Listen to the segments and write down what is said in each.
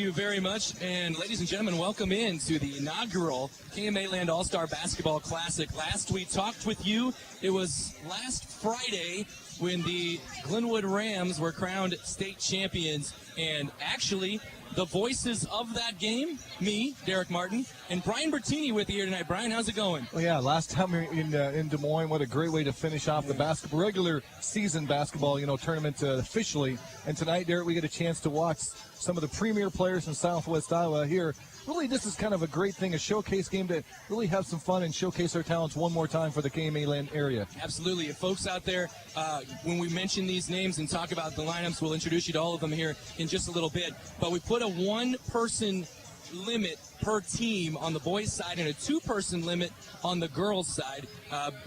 you very much. And ladies and gentlemen, welcome in to the inaugural KMAland All-Star Basketball Classic. Last we talked with you, it was last Friday when the Glenwood Rams were crowned state champions. And actually, the voices of that game, me, Derek Martin, and Brian Bertini with you here tonight. Brian, how's it going? Well, yeah, last time we were in Des Moines, what a great way to finish off the regular season basketball, tournament officially. And tonight, Derek, we get a chance to watch some of the premier players in Southwest Iowa here. Really, this is kind of a great thing, a showcase game to really have some fun and showcase our talents one more time for the KMAland area. Absolutely. If folks out there, when we mention these names and talk about the lineups, we'll introduce you to all of them here in just a little bit. But we put a one-person limit per team on the boys' side and a two-person limit on the girls' side.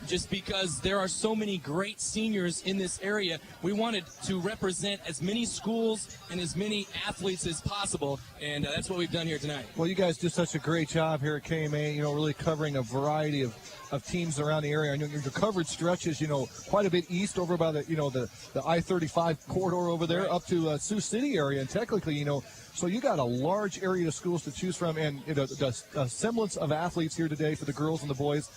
Just because there are so many great seniors in this area, we wanted to represent as many schools and as many athletes as possible, and that's what we've done here tonight. Well, you guys do such a great job here at KMA, really covering a variety of teams around the area. I know your coverage stretches, quite a bit east over by the I-35 corridor over there, right, up to Sioux City area, and technically, so you got a large area of schools to choose from, and a semblance of athletes here today for the girls and the boys.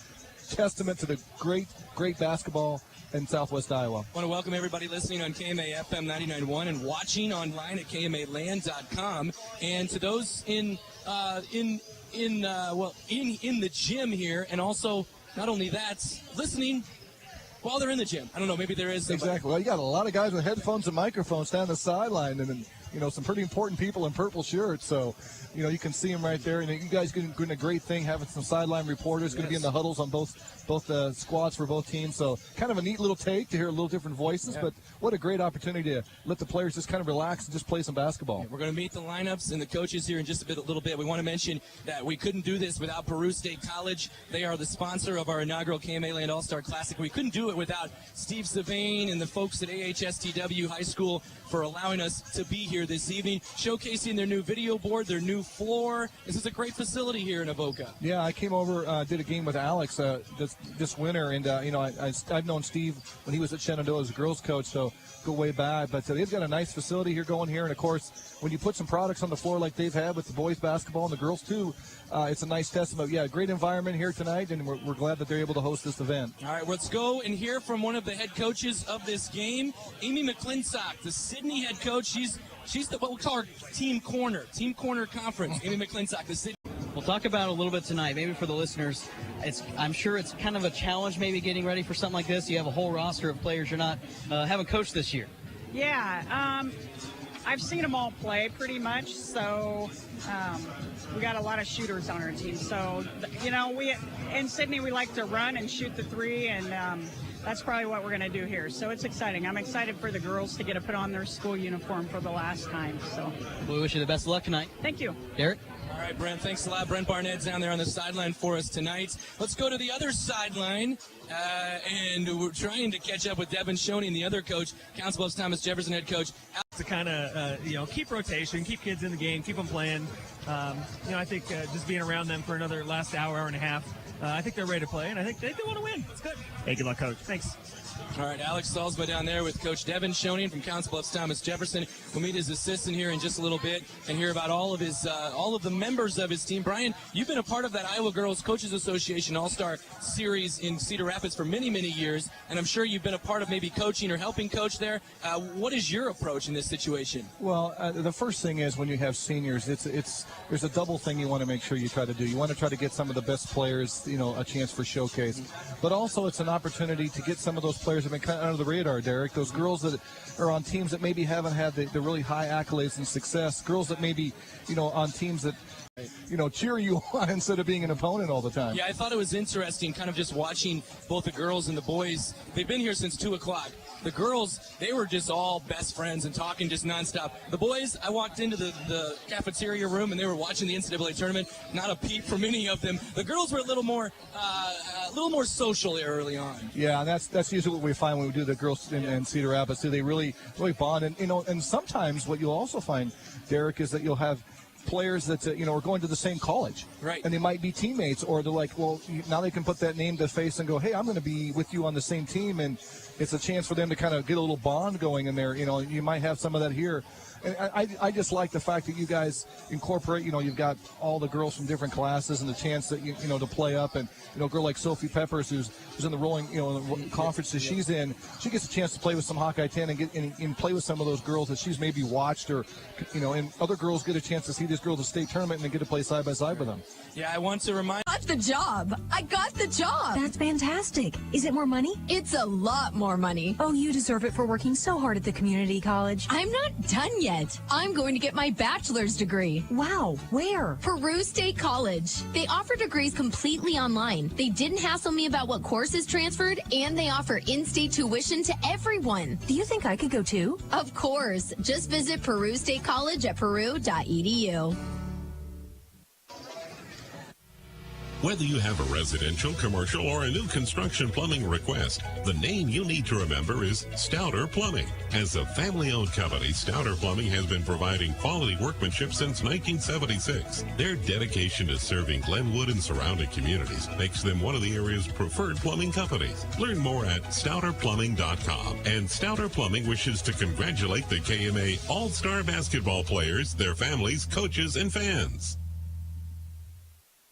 Testament to the great basketball in Southwest Iowa. I want to welcome everybody listening on KMA FM 99.1 and watching online at KMAland.com, and to those in the gym here, and also not only that, listening while they're in the gym. I don't know, maybe there is somebody. Exactly. Well, you got a lot of guys with headphones and microphones down the sideline, and then some pretty important people in purple shirts. So, you can see them right there. And you guys doing a great thing, having some sideline reporters going to be in the huddles on both squads for both teams. So, kind of a neat little take to hear a little different voices. Yeah. But what a great opportunity to let the players just kind of relax and just play some basketball. Yeah, we're going to meet the lineups and the coaches here in just a little bit. We want to mention that we couldn't do this without Peru State College. They are the sponsor of our inaugural KMAland All-Star Classic. We couldn't do it without Steve Savane and the folks at AHSTW High School for allowing us to be here this evening, showcasing their new video board, their new floor. This is a great facility here in Avoca. Yeah, I came over, did a game with Alex this winter, and I've known Steve when he was at Shenandoah as a girls coach, so go way back. But they've got a nice facility here going here, and of course, when you put some products on the floor like they've had with the boys basketball and the girls too, it's a nice testament. Yeah, great environment here tonight, and we're glad that they're able to host this event. All right, let's go and hear from one of the head coaches of this game, Amy McClintock, the Sydney head coach. She's what we call our team corner conference. Amy McClintock, the Sydney. We'll talk about it a little bit tonight, maybe for the listeners. I'm sure it's kind of a challenge maybe getting ready for something like this. You have a whole roster of players you're not haven't coached this year. Yeah, I've seen them all play pretty much, so we got a lot of shooters on our team. So, we in Sydney, we like to run and shoot the three, and that's probably what we're going to do here. So it's exciting. I'm excited for the girls to get to put on their school uniform for the last time. So we wish you the best of luck tonight. Thank you. Derek? All right, Brent, thanks a lot. Brent Barnett's down there on the sideline for us tonight. Let's go to the other sideline, and we're trying to catch up with Devin Shoney and the other coach, Council Bluffs Thomas Jefferson head coach. To kind of, keep rotation, keep kids in the game, keep them playing. I think just being around them for another last hour and a half, I think they're ready to play, and I think they want to win. It's good. Hey, good luck, Coach. Thanks. All right, Alex Salzma down there with Coach Devin Shoney from Council Bluffs Thomas Jefferson. We'll meet his assistant here in just a little bit and hear about all of the members of his team. Brian, you've been a part of that Iowa Girls Coaches Association All-Star Series in Cedar Rapids for many, many years, and I'm sure you've been a part of maybe coaching or helping coach there. What is your approach in this situation? Well, the first thing is when you have seniors, there's a double thing you want to make sure you try to do. You want to try to get some of the best players, a chance for showcase, but also it's an opportunity to get some of those players that have been kind of under the radar, Derek. Those girls that are on teams that maybe haven't had the really high accolades and success. Girls that maybe, on teams that, cheer you on instead of being an opponent all the time. Yeah, I thought it was interesting kind of just watching both the girls and the boys. They've been here since 2 o'clock. The girls, they were just all best friends and talking just nonstop. The boys, I walked into the cafeteria room and they were watching the NCAA tournament. Not a peep from any of them. The girls were a little more social early on. Yeah, and that's usually what we find when we do the girls in Cedar Rapids. They really bond, and and sometimes what you'll also find, Derek, is that you'll have players that are going to the same college, right? And they might be teammates, or they're like, well, now they can put that name to face and go, hey, I'm going to be with you on the same team, and it's a chance for them to kind of get a little bond going in there. You might have some of that here. And I just like the fact that you guys incorporate, you've got all the girls from different classes and the chance that, to play up. And, a girl like Sophie Peppers, who's in the rolling, in the conferences she's in, she gets a chance to play with some Hawkeye 10 and play with some of those girls that she's maybe watched or, and other girls get a chance to see this girl at the state tournament and they get to play side by side with them. Yeah, I want to remind. Got the job. I got the job. That's fantastic. Is it more money? It's a lot more money. Oh, you deserve it for working so hard at the community college. I'm not done yet. I'm going to get my bachelor's degree. Wow, where? Peru State College. They offer degrees completely online. They didn't hassle me about what courses transferred, and they offer in-state tuition to everyone. Do you think I could go too? Of course. Just visit Peru State College at peru.edu. Whether you have a residential, commercial, or a new construction plumbing request, the name you need to remember is Stouter Plumbing. As a family-owned company, Stouter Plumbing has been providing quality workmanship since 1976. Their dedication to serving Glenwood and surrounding communities makes them one of the area's preferred plumbing companies. Learn more at stouterplumbing.com. And Stouter Plumbing wishes to congratulate the KMA All-Star basketball players, their families, coaches, and fans.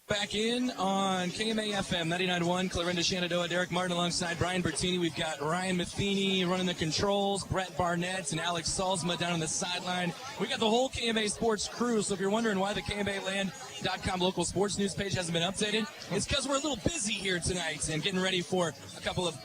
Back in on KMA FM 99.1, Clarinda Shenandoah, Derek Martin alongside Brian Bertini. We've got Ryan Matheny running the controls, Brett Barnett and Alex Salzma down on the sideline. We got the whole KMA sports crew, so if you're wondering why the KMAland.com local sports news page hasn't been updated, it's because we're a little busy here tonight and getting ready for a couple of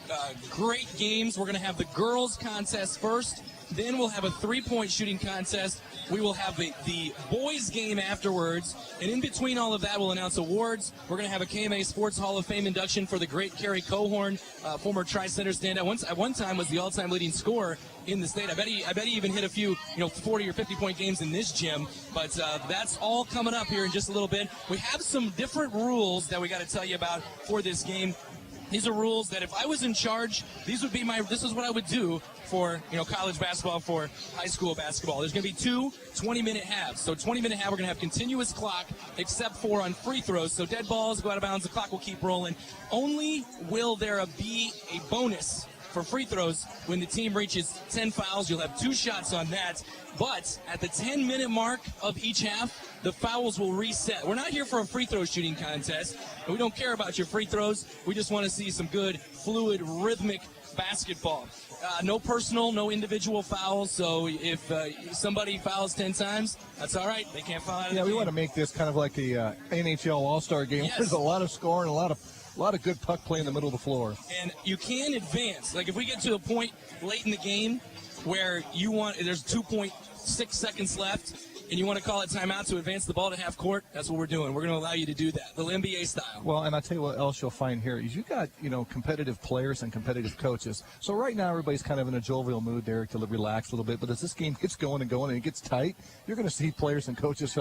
great games. We're going to have the girls contest first. Then we'll have a three-point shooting contest. We will have the boys game afterwards. And in between all of that, we'll announce awards. We're going to have a KMA Sports Hall of Fame induction for the great Carrie Cohorn, former Tri-Center standout. At one time was the all-time leading scorer in the state. I bet he even hit a few 40 or 50-point games in this gym. But that's all coming up here in just a little bit. We have some different rules that we got to tell you about for this game. These are rules that if I was in charge, this is what I would do for, college basketball, for high school basketball. There's going to be two 20-minute halves. So 20-minute half, we're going to have continuous clock, except for on free throws. So dead balls go out of bounds, the clock will keep rolling. Only will there be a bonus for free throws when the team reaches 10 fouls. You'll have 2 shots on that. But at the 10-minute mark of each half, the fouls will reset. We're not here for a free throw shooting contest, and we don't care about your free throws. We just want to see some good, fluid, rhythmic basketball. No personal, no individual fouls. So if somebody fouls 10 times, that's all right. They can't foul out of the we game. want to make this kind of like the NHL All-Star game. Yes. There's a lot of scoring, a lot of good puck play in the middle of the floor. And you can advance. Like if we get to a point late in the game where there's 2.6 seconds left, and you want to call it timeout to advance the ball to half court, that's what we're doing. We're going to allow you to do that, the NBA style. Well, and I'll tell you what else you'll find here is you got, competitive players and competitive coaches. So right now everybody's kind of in a jovial mood, Derek, to relax a little bit. But as this game gets going and going and it gets tight, you're going to see players and coaches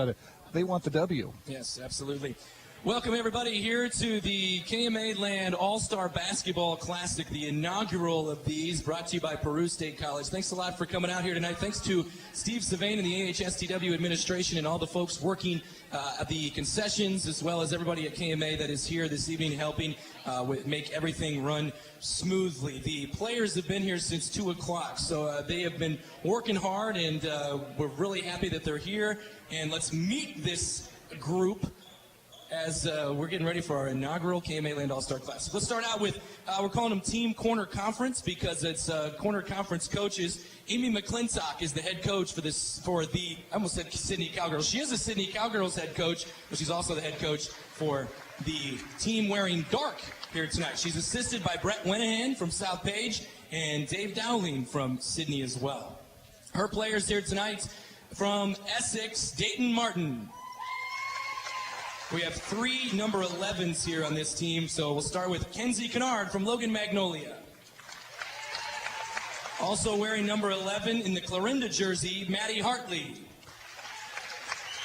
they want the W. Yes, absolutely. Welcome, everybody, here to the KMAland All-Star Basketball Classic, the inaugural of these, brought to you by Peru State College. Thanks a lot for coming out here tonight. Thanks to Steve Savain and the AHSTW administration and all the folks working at the concessions, as well as everybody at KMA that is here this evening helping make everything run smoothly. The players have been here since 2 o'clock, so they have been working hard, and we're really happy that they're here. And let's meet this group as we're getting ready for our inaugural KMAland All-Star Classic. Let's start out with, we're calling them Team Corner Conference because it's Corner Conference coaches. Amy McClintock is the head coach I almost said Sydney Cowgirls. She is the Sydney Cowgirls head coach, but she's also the head coach for the team wearing dark here tonight. She's assisted by Brett Wenahan from South Page and Dave Dowling from Sydney as well. Her players here tonight from Essex, Dayton Martin. We have 3 number 11s here on this team, so we'll start with Kenzie Kennard from Logan Magnolia. Also wearing number 11 in the Clarinda jersey, Maddie Hartley.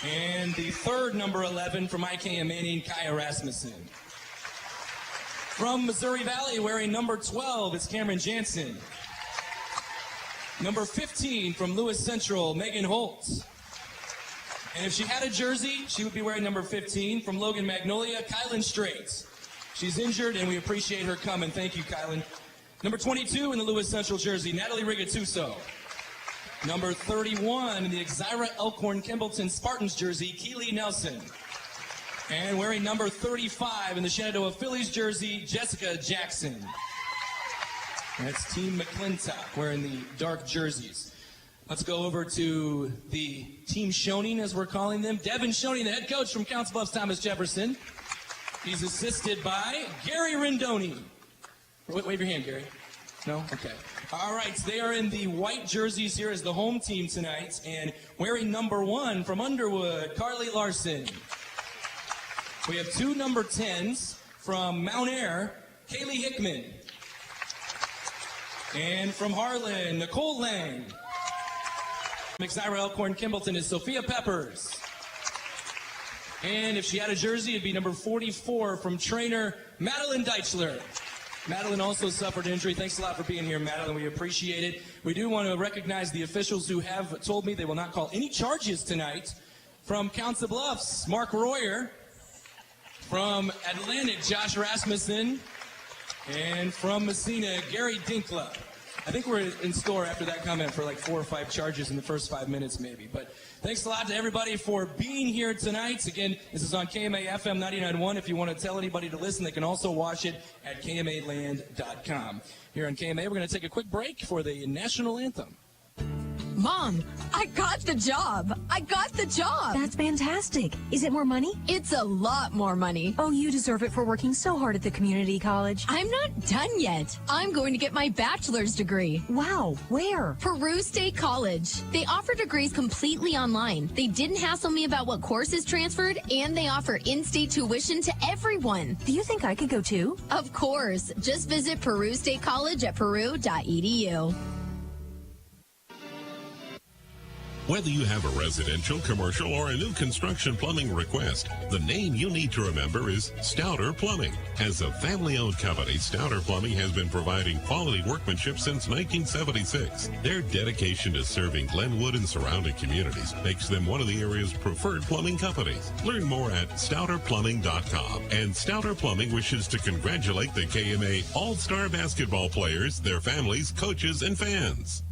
And the 3rd number 11 from IKM Manning, Kaya Rasmussen. From Missouri Valley, wearing number 12, it's Cameron Jansen. Number 15 from Lewis Central, Megan Holtz. And if she had a jersey, she would be wearing number 15 from Logan Magnolia, Kylan Straits. She's injured, and we appreciate her coming. Thank you, Kylan. Number 22 in the Lewis Central jersey, Natalie Rigatuso. Number 31 in the Exira Elkhorn Kimballton Spartans jersey, Keely Nelson. And wearing number 35 in the Shenandoah Phillies jersey, Jessica Jackson. That's Team McClintock wearing the dark jerseys. Let's go over to the Team Schoening, as we're calling them. Devin Schoening, the head coach from Council Bluffs Thomas Jefferson. He's assisted by Gary Rendoni. Wave your hand, Gary. No? Okay. All right, so they are in the white jerseys here as the home team tonight. And wearing number 1 from Underwood, Carly Larson. We have 2 number 10s from Mount Air, Kaylee Hickman. And from Harlan, Nicole Lang. From Exira Elkhorn Kimballton is Sophia Peppers. And if she had a jersey, it'd be number 44 from trainer Madeline Deichler. Madeline also suffered injury. Thanks a lot for being here, Madeline. We appreciate it. We do want to recognize the officials who have told me they will not call any charges tonight. From Council Bluffs, Mark Royer. From Atlantic, Josh Rasmussen. And from Messina, Gary Dinkla. I think we're in store after that comment for like 4 or 5 charges in the first 5 minutes maybe. But thanks a lot to everybody for being here tonight. Again, this is on KMA FM 99.1. If you want to tell anybody to listen, they can also watch it at KMAland.com. Here on KMA, we're going to take a quick break for the national anthem. Mom, I got the job. I got the job. That's fantastic. Is it more money? It's a lot more money. Oh, you deserve it for working so hard at the community college. I'm not done yet. I'm going to get my bachelor's degree. Wow, where? Peru State College. They offer degrees completely online. They didn't hassle me about what courses transferred, and they offer in-state tuition to everyone. Do you think I could go too? Of course. Just visit Peru State College at peru.edu. Whether you have a residential, commercial, or a new construction plumbing request, the name you need to remember is Stouter Plumbing. As a family-owned company, Stouter Plumbing has been providing quality workmanship since 1976. Their dedication to serving Glenwood and surrounding communities makes them one of the area's preferred plumbing companies. Learn more at stouterplumbing.com. And Stouter Plumbing wishes to congratulate the KMA All-Star basketball players, their families, coaches, and fans.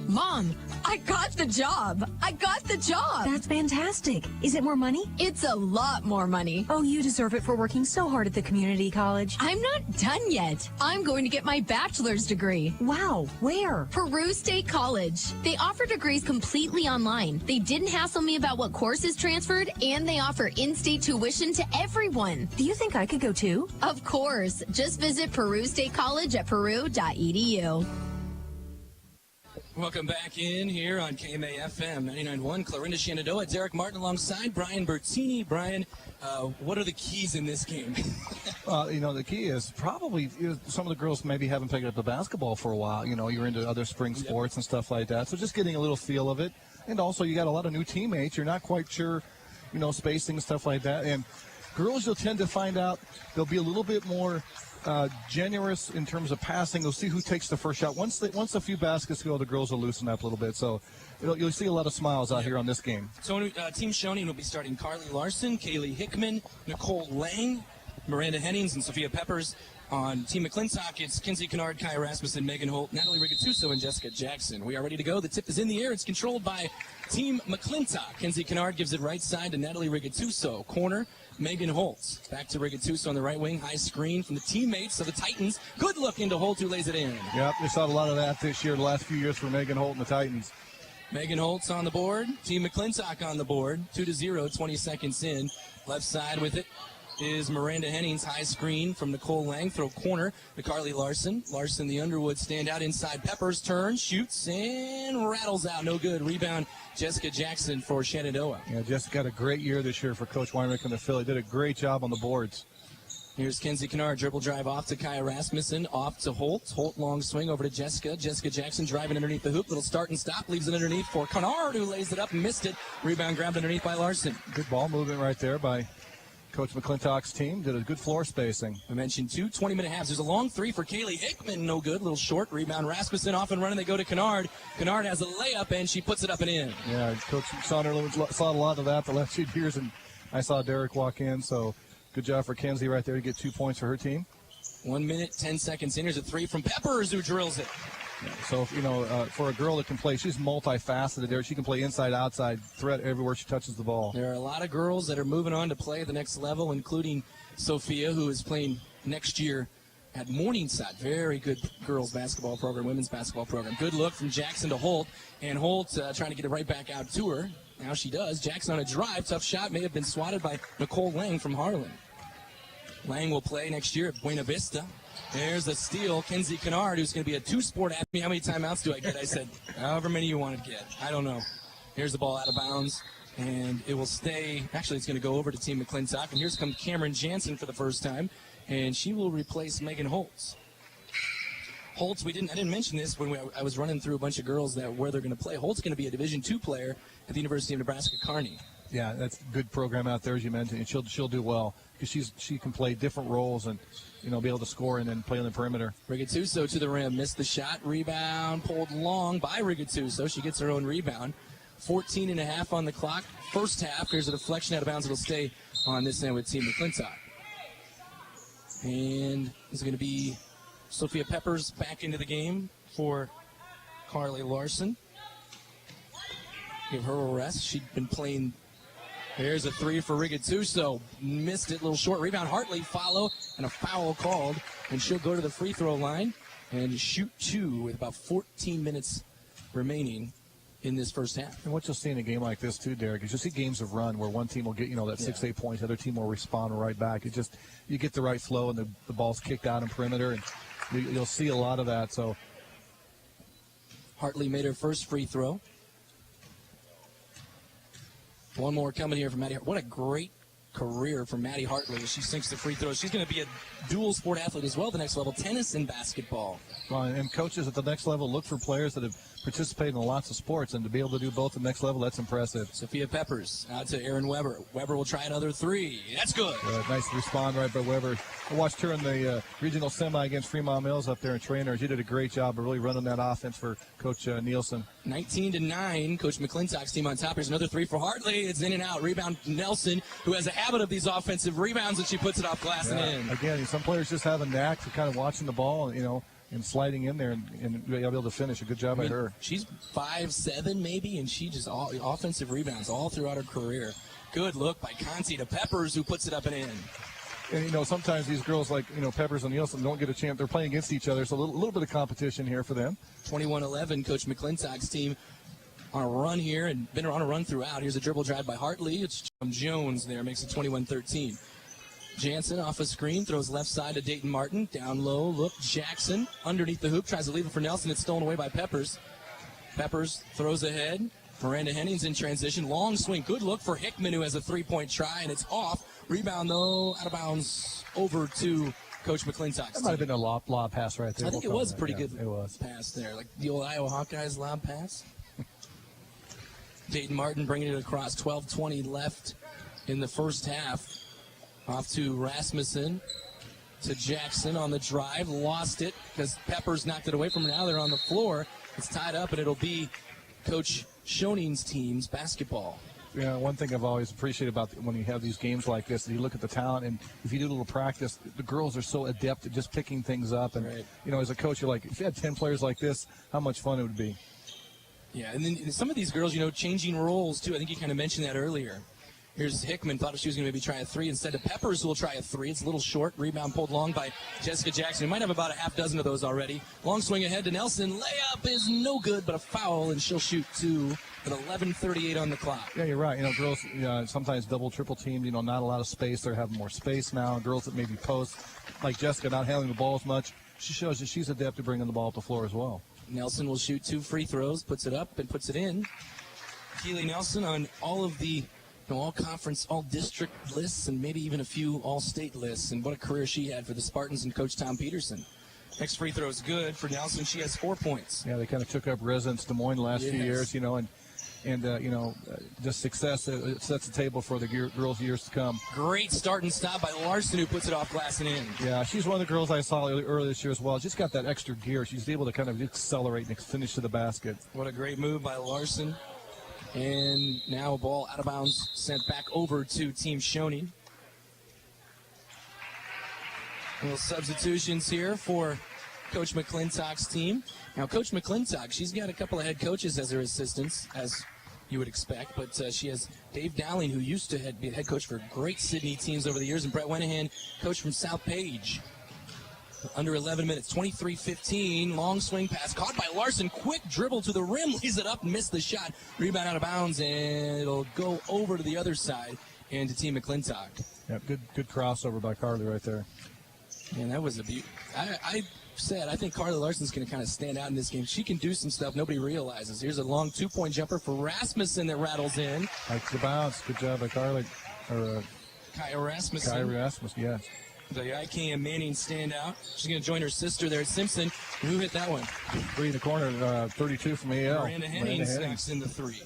Mom, I got the job. I got the job. That's fantastic. Is it more money? It's a lot more money. Oh, you deserve it for working so hard at the community college. I'm not done yet. I'm going to get my bachelor's degree. Wow, where? Peru State College. They offer degrees completely online. They didn't hassle me about what courses transferred, and they offer in-state tuition to everyone. Do you think I could go too? Of course. Just visit Peru State College at peru.edu. Welcome back in here on KMA FM 99.1. Clarinda Shenandoah, Derek Martin alongside Brian Bertini. Brian, what are the keys in this game? The key is probably some of the girls maybe haven't picked up the basketball for a while. You're into other spring sports and stuff like that. So just getting a little feel of it. And also you got a lot of new teammates. You're not quite sure, spacing and stuff like that. And girls, you'll tend to find out they'll be a little bit more generous in terms of passing. They'll see who takes the first shot. Once a few baskets go, the girls will loosen up a little bit. So you'll see a lot of smiles out here on this game. So Team Schoening will be starting Carly Larson, Kaylee Hickman, Nicole Lang, Miranda Hennings, and Sophia Peppers. On Team McClintock, it's Kinsey Kennard, Kaya Rasmussen, Megan Holt, Natalie Rigatuso, and Jessica Jackson. We are ready to go. The tip is in the air. It's controlled by Team McClintock. Kinsey Kennard gives it right side to Natalie Rigatuso. Corner, Megan Holt. Back to Rigatuso on the right wing. High screen from the teammates of the Titans. Good look into Holt, who lays it in. Yep, we saw a lot of that this year, the last few years for Megan Holt and the Titans. Megan Holt's on the board. Team McClintock on the board. 2-0, 20 seconds in. Left side with it is Miranda Hennings. High screen from Nicole Lang. Throw corner to Carly Larson. Larson, the Underwood standout inside. Peppers turns, shoots, and rattles out. No good. Rebound, Jessica Jackson for Shenandoah. Yeah, Jessica had a great year this year for Coach Weinrich and the Philly. Did a great job on the boards. Here's Kinsey Kennard, dribble drive off to Kaya Rasmussen, off to Holt. Holt long swing over to Jessica. Jessica Jackson driving underneath the hoop. Little start and stop, leaves it underneath for Kennard, who lays it up and missed it. Rebound grabbed underneath by Larson. Good ball movement right there by Coach McClintock's team. Did a good floor spacing. I mentioned 2 20-minute halves. There's a long three for Kaylee Hickman. No good. Little short. Rebound. Rasmussen off and running. They go to Kennard. Kennard has a layup, and she puts it up and in. Yeah, Coach saw a lot of that the last few years, and I saw Derek walk in. So good job for Kenzie right there to get 2 points for her team. 1 minute, 10 seconds in. Here's a three from Peppers, who drills it. So, for a girl that can play, she's multifaceted there. She can play inside, outside, threat everywhere she touches the ball. There are a lot of girls that are moving on to play at the next level, including Sophia, who is playing next year at Morningside. Very good girls basketball program, women's basketball program. Good look from Jackson to Holt, and Holt trying to get it right back out to her. Now she does. Jackson on a drive. Tough shot. May have been swatted by Nicole Lang from Harlan. Lang will play next year at Buena Vista. There's a steal. Kenzie Kennard, who's going to be a two-sport. Asked me how many timeouts do I get. I said, however many you want to get. I don't know. Here's the ball out of bounds, and it will stay. Actually, it's going to go over to Team McClintock. And here's comes Cameron Jansen for the first time, and she will replace Megan Holtz. Holtz, I didn't mention this when I was running through a bunch of girls where they're going to play. Holtz is going to be a Division II player at the University of Nebraska Kearney. Yeah, that's a good program out there, as you mentioned, and she'll do well because she can play different roles and be able to score and then play on the perimeter. Rigatuso to the rim, missed the shot, rebound pulled long by Rigatuso. She gets her own rebound. 14.5 on the clock. First half. Here's a deflection out of bounds. It'll stay on this end with Team McClintock. And it's going to be Sophia Peppers back into the game for Carly Larson. Give her a rest. She'd been playing. There's a three for Rigatuso. Missed it. Little short rebound. Hartley follow and a foul called. And she'll go to the free throw line and shoot two with about 14 minutes remaining in this first half. And what you'll see in a game like this, too, Derek, is you'll see games of run where one team will get, that 6-8 points. The other team will respond right back. You get the right flow and the ball's kicked out in perimeter. And you'll see a lot of that. So Hartley made her first free throw. One more coming here from Maddie. What a great career for Maddie Hartley as she sinks the free throws. She's going to be a dual sport athlete as well at the next level, tennis and basketball. Well, and coaches at the next level look for players that have participated in lots of sports, and to be able to do both at the next level, that's impressive. Sophia Peppers out to Aaron Weber. Weber will try another three. That's good. Nice respond right by Weber. I watched her in the regional semi against Fremont Mills up there in Trainer. She did a great job of really running that offense for Coach Nielsen. 19-9, Coach McClintock's team on top. Here's another three for Hartley. It's in and out. Rebound Nelson, who has a habit of these offensive rebounds, and she puts it off glass and in. Again, some players just have a knack for kind of watching the ball, and sliding in there and be able to finish. A good job by her. She's 5'7", maybe, and she just offensive rebounds all throughout her career. Good look by Conti to Peppers, who puts it up and in. And, sometimes these girls like, Peppers and Nielsen don't get a chance. They're playing against each other, so a little bit of competition here for them. 21-11, Coach McClintock's team on a run here and been on a run throughout. Here's a dribble drive by Hartley. It's Jones there, makes it 21-13. Jansen off a screen, throws left side to Dayton Martin. Down low, look, Jackson underneath the hoop, tries to leave it for Nelson. It's stolen away by Peppers. Peppers throws ahead. Miranda Hennings in transition. Long swing, good look for Hickman, who has a three-point try, and it's off. Rebound, though, out of bounds over to Coach McClintock's That might have been a lob pass right there. I think it was a pretty good it was. pass there, like the old Iowa Hawkeyes lob pass. Dayton Martin bringing it across. 12:20 left in the first half. Off to Rasmussen, to Jackson on the drive. Lost it because Peppers knocked it away from her. Now they're on the floor. It's tied up, and it'll be Coach Schoning's team's basketball. Yeah, one thing I've always appreciated about when you have these games like this, you look at the talent, and if you do a little practice, the girls are so adept at just picking things up. And, as a coach, you're like, if you had 10 players like this, how much fun it would be. Yeah, and then some of these girls, changing roles, too. I think you kind of mentioned that earlier. Here's Hickman, thought she was going to maybe try a three. Instead of Peppers, who will try a three. It's a little short. Rebound pulled long by Jessica Jackson. We might have about a half dozen of those already. Long swing ahead to Nelson. Layup is no good, but a foul, and she'll shoot two with 11:38 on the clock. Yeah, you're right. Girls sometimes double, triple teamed. Not a lot of space. They're having more space now. Girls that maybe post, like Jessica, not handling the ball as much. She shows that she's adept at bringing the ball up the floor as well. Nelson will shoot two free throws, puts it up, and puts it in. Keely Nelson on all of the all-conference, all-district lists, and maybe even a few all-state lists. And what a career she had for the Spartans and Coach Tom Peterson. Next free throw is good for Nelson. She has 4 points. Yeah, they kind of took up residence Des Moines the last few years, and just success sets the table for the girls' years to come. Great start and stop by Larson, who puts it off glass and in. Yeah, she's one of the girls I saw earlier this year as well. She's got that extra gear. She's able to kind of accelerate and finish to the basket. What a great move by Larson. And now a ball out of bounds sent back over to Team Shoning. Little substitutions here for Coach McClintock's team. Now, Coach McClintock, she's got a couple of head coaches as her assistants, as you would expect, but she has Dave Dowling, who used to be head coach for great Sydney teams over the years, and Brett Wenahan, coach from South Page. Under 11 minutes, 23-15, long swing pass, caught by Larson, quick dribble to the rim, lays it up, missed the shot, rebound out of bounds, and it'll go over to the other side and to Team McClintock. Yeah, good crossover by Carly right there. Man, that was a beauty. I think Carly Larson's going to kind of stand out in this game. She can do some stuff nobody realizes. Here's a long two-point jumper for Rasmussen that rattles in. Likes the bounce. Good job by Carly. Kaya Rasmussen. Kaya Rasmussen, yes. The KMAland standout. She's going to join her sister there at Simpson. Who hit that one? 3 in the corner, 32 from AL. Miranda Hennings knocks in the 3.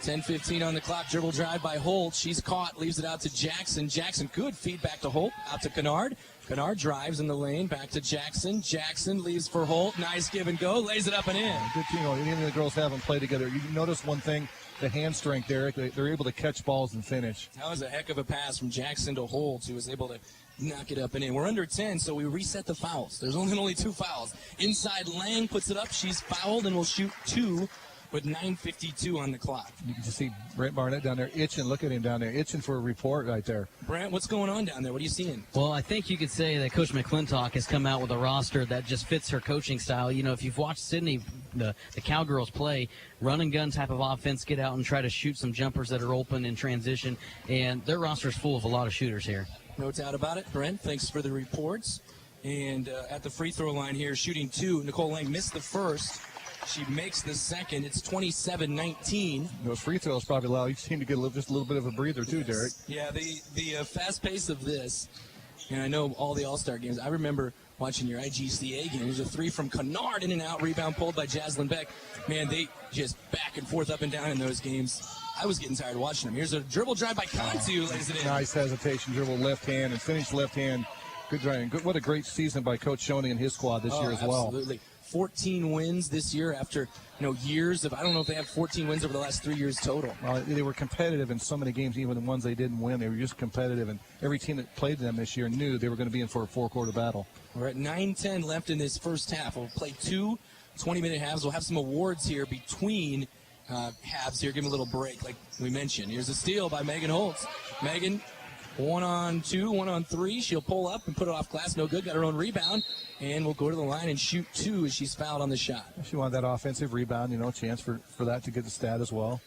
10:15 on the clock. Dribble drive by Holt. She's caught. Leaves it out to Jackson. Jackson, good feedback to Holt. Out to Kennard. Kennard drives in the lane. Back to Jackson. Jackson leaves for Holt. Nice give and go. Lays it up and in. Good team. Any of the girls haven't played together. You notice one thing. The hand strength, Eric. They're able to catch balls and finish. That was a heck of a pass from Jackson to Holt, who was able to knock it up and in. We're under 10, so we reset the fouls. There's only 2 fouls. Inside, Lang puts it up. She's fouled and will shoot 2 with 9:52 on the clock. You can just see Brent Barnett down there itching. Look at him down there, itching for a report right there. Brent, what's going on down there? What are you seeing? Well, I think you could say that Coach McClintock has come out with a roster that just fits her coaching style. You know, if you've watched Sydney, the Cowgirls play, run and gun type of offense, get out and try to shoot some jumpers that are open in transition, and their roster is full of a lot of shooters here. No doubt about it. Brent, thanks for the reports. And at the free throw line here, shooting 2. Nicole Lang missed the first. She makes the second. It's 27-19. Those free throws probably allow each team to get just a little bit of a breather too, Derek. Yeah, the fast pace of this, and I know all the All-Star games. I remember watching your IGCA game. There's a 3 from Kennard, in and out, rebound pulled by Jaslyn Beck. Man, they just back and forth, up and down in those games. I was getting tired of watching them. Here's a dribble drive by Cantu, lays it in. Nice hesitation, dribble left hand, and finish left hand. Good driving. What a great season by Coach Schoening and his squad this year as well. Absolutely. 14 wins this year after years of, I don't know if they have 14 wins over the last 3 years total. Well, they were competitive in so many games, even the ones they didn't win. They were just competitive, and every team that played them this year knew they were going to be in for a 4-quarter battle. We're at 9:10 left in this first half. We'll play 2 20-minute halves. We'll have some awards here between halves here. Give them a little break, like we mentioned. Here's a steal by Megan Holtz. Megan, 1-on-2, 1-on-3. She'll pull up and put it off glass. No good. Got her own rebound. And we'll go to the line and shoot 2 as she's fouled on the shot. She wanted that offensive rebound, a chance for that to get the stat as well.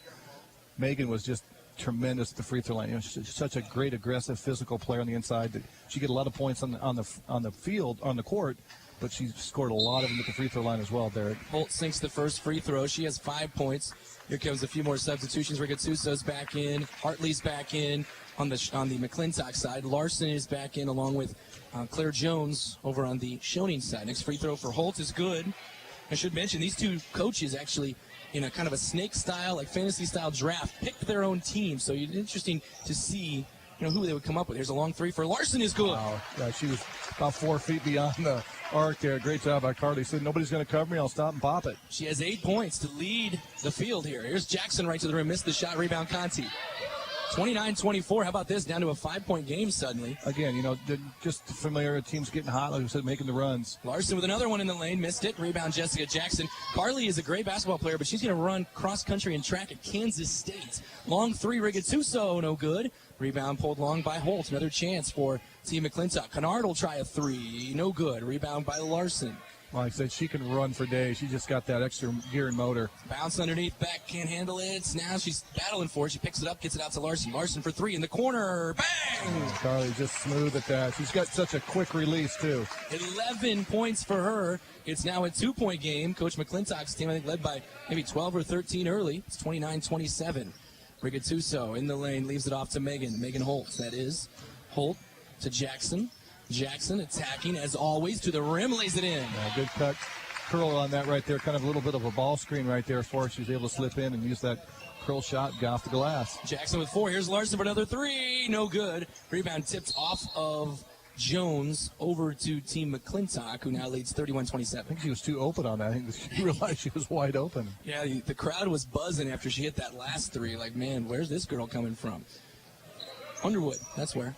Megan was just tremendous at the free throw line. She's such a great, aggressive, physical player on the inside. She get a lot of points on the field, on the court, but she scored a lot of them at the free throw line as well, Derek. Holt sinks the first free throw. She has 5 points. Here comes a few more substitutions. Rigatsuso's back in. Hartley's back in on the McClintock side. Larson is back in along with Claire Jones over on the Schoening side. Next free throw for Holt is good. I should mention these 2 coaches actually, in a kind of a snake style, like fantasy style draft, picked their own team. So it's interesting to see who they would come up with. Here's a long 3 for Larson is good. Wow. Yeah, she was about 4 feet beyond the arc there. Great job by Carly. Said, nobody's going to cover me. I'll stop and pop it. She has 8 points to lead the field here. Here's Jackson right to the rim. Missed the shot. Rebound Conti. 29-24. How about this? Down to a 5-point game suddenly. Again, just familiar teams getting hot, like I said, making the runs. Larson with another one in the lane. Missed it. Rebound Jessica Jackson. Carly is a great basketball player, but she's going to run cross-country and track at Kansas State. Long 3, Rigatsuso, no good. Rebound pulled long by Holt. Another chance for Team McClintock. Kennard will try a 3. No good. Rebound by Larson. Like I said, she can run for days. She just got that extra gear and motor. Bounce underneath, back, can't handle it. Now she's battling for it. She picks it up, gets it out to Larson. Larson for 3 in the corner. Bang! Carly just smooth at that. She's got such a quick release, too. 11 points for her. It's now a 2-point game. Coach McClintock's team, I think, led by maybe 12 or 13 early. It's 29-27. Rigatsuso in the lane, leaves it off to Megan Holt. That is Holt to Jackson. Jackson attacking, as always, to the rim, lays it in. Yeah, good cut. Curl on that right there. Kind of a little bit of a ball screen right there for her. She was able to slip in and use that curl shot, get off the glass. Jackson with 4. Here's Larson for another 3. No good. Rebound tipped off of Jones over to Team McClintock, who now leads 31-27. I think she was too open on that. I think she realized she was wide open. Yeah, the crowd was buzzing after she hit that last 3. Like, man, where's this girl coming from? Underwood, that's where.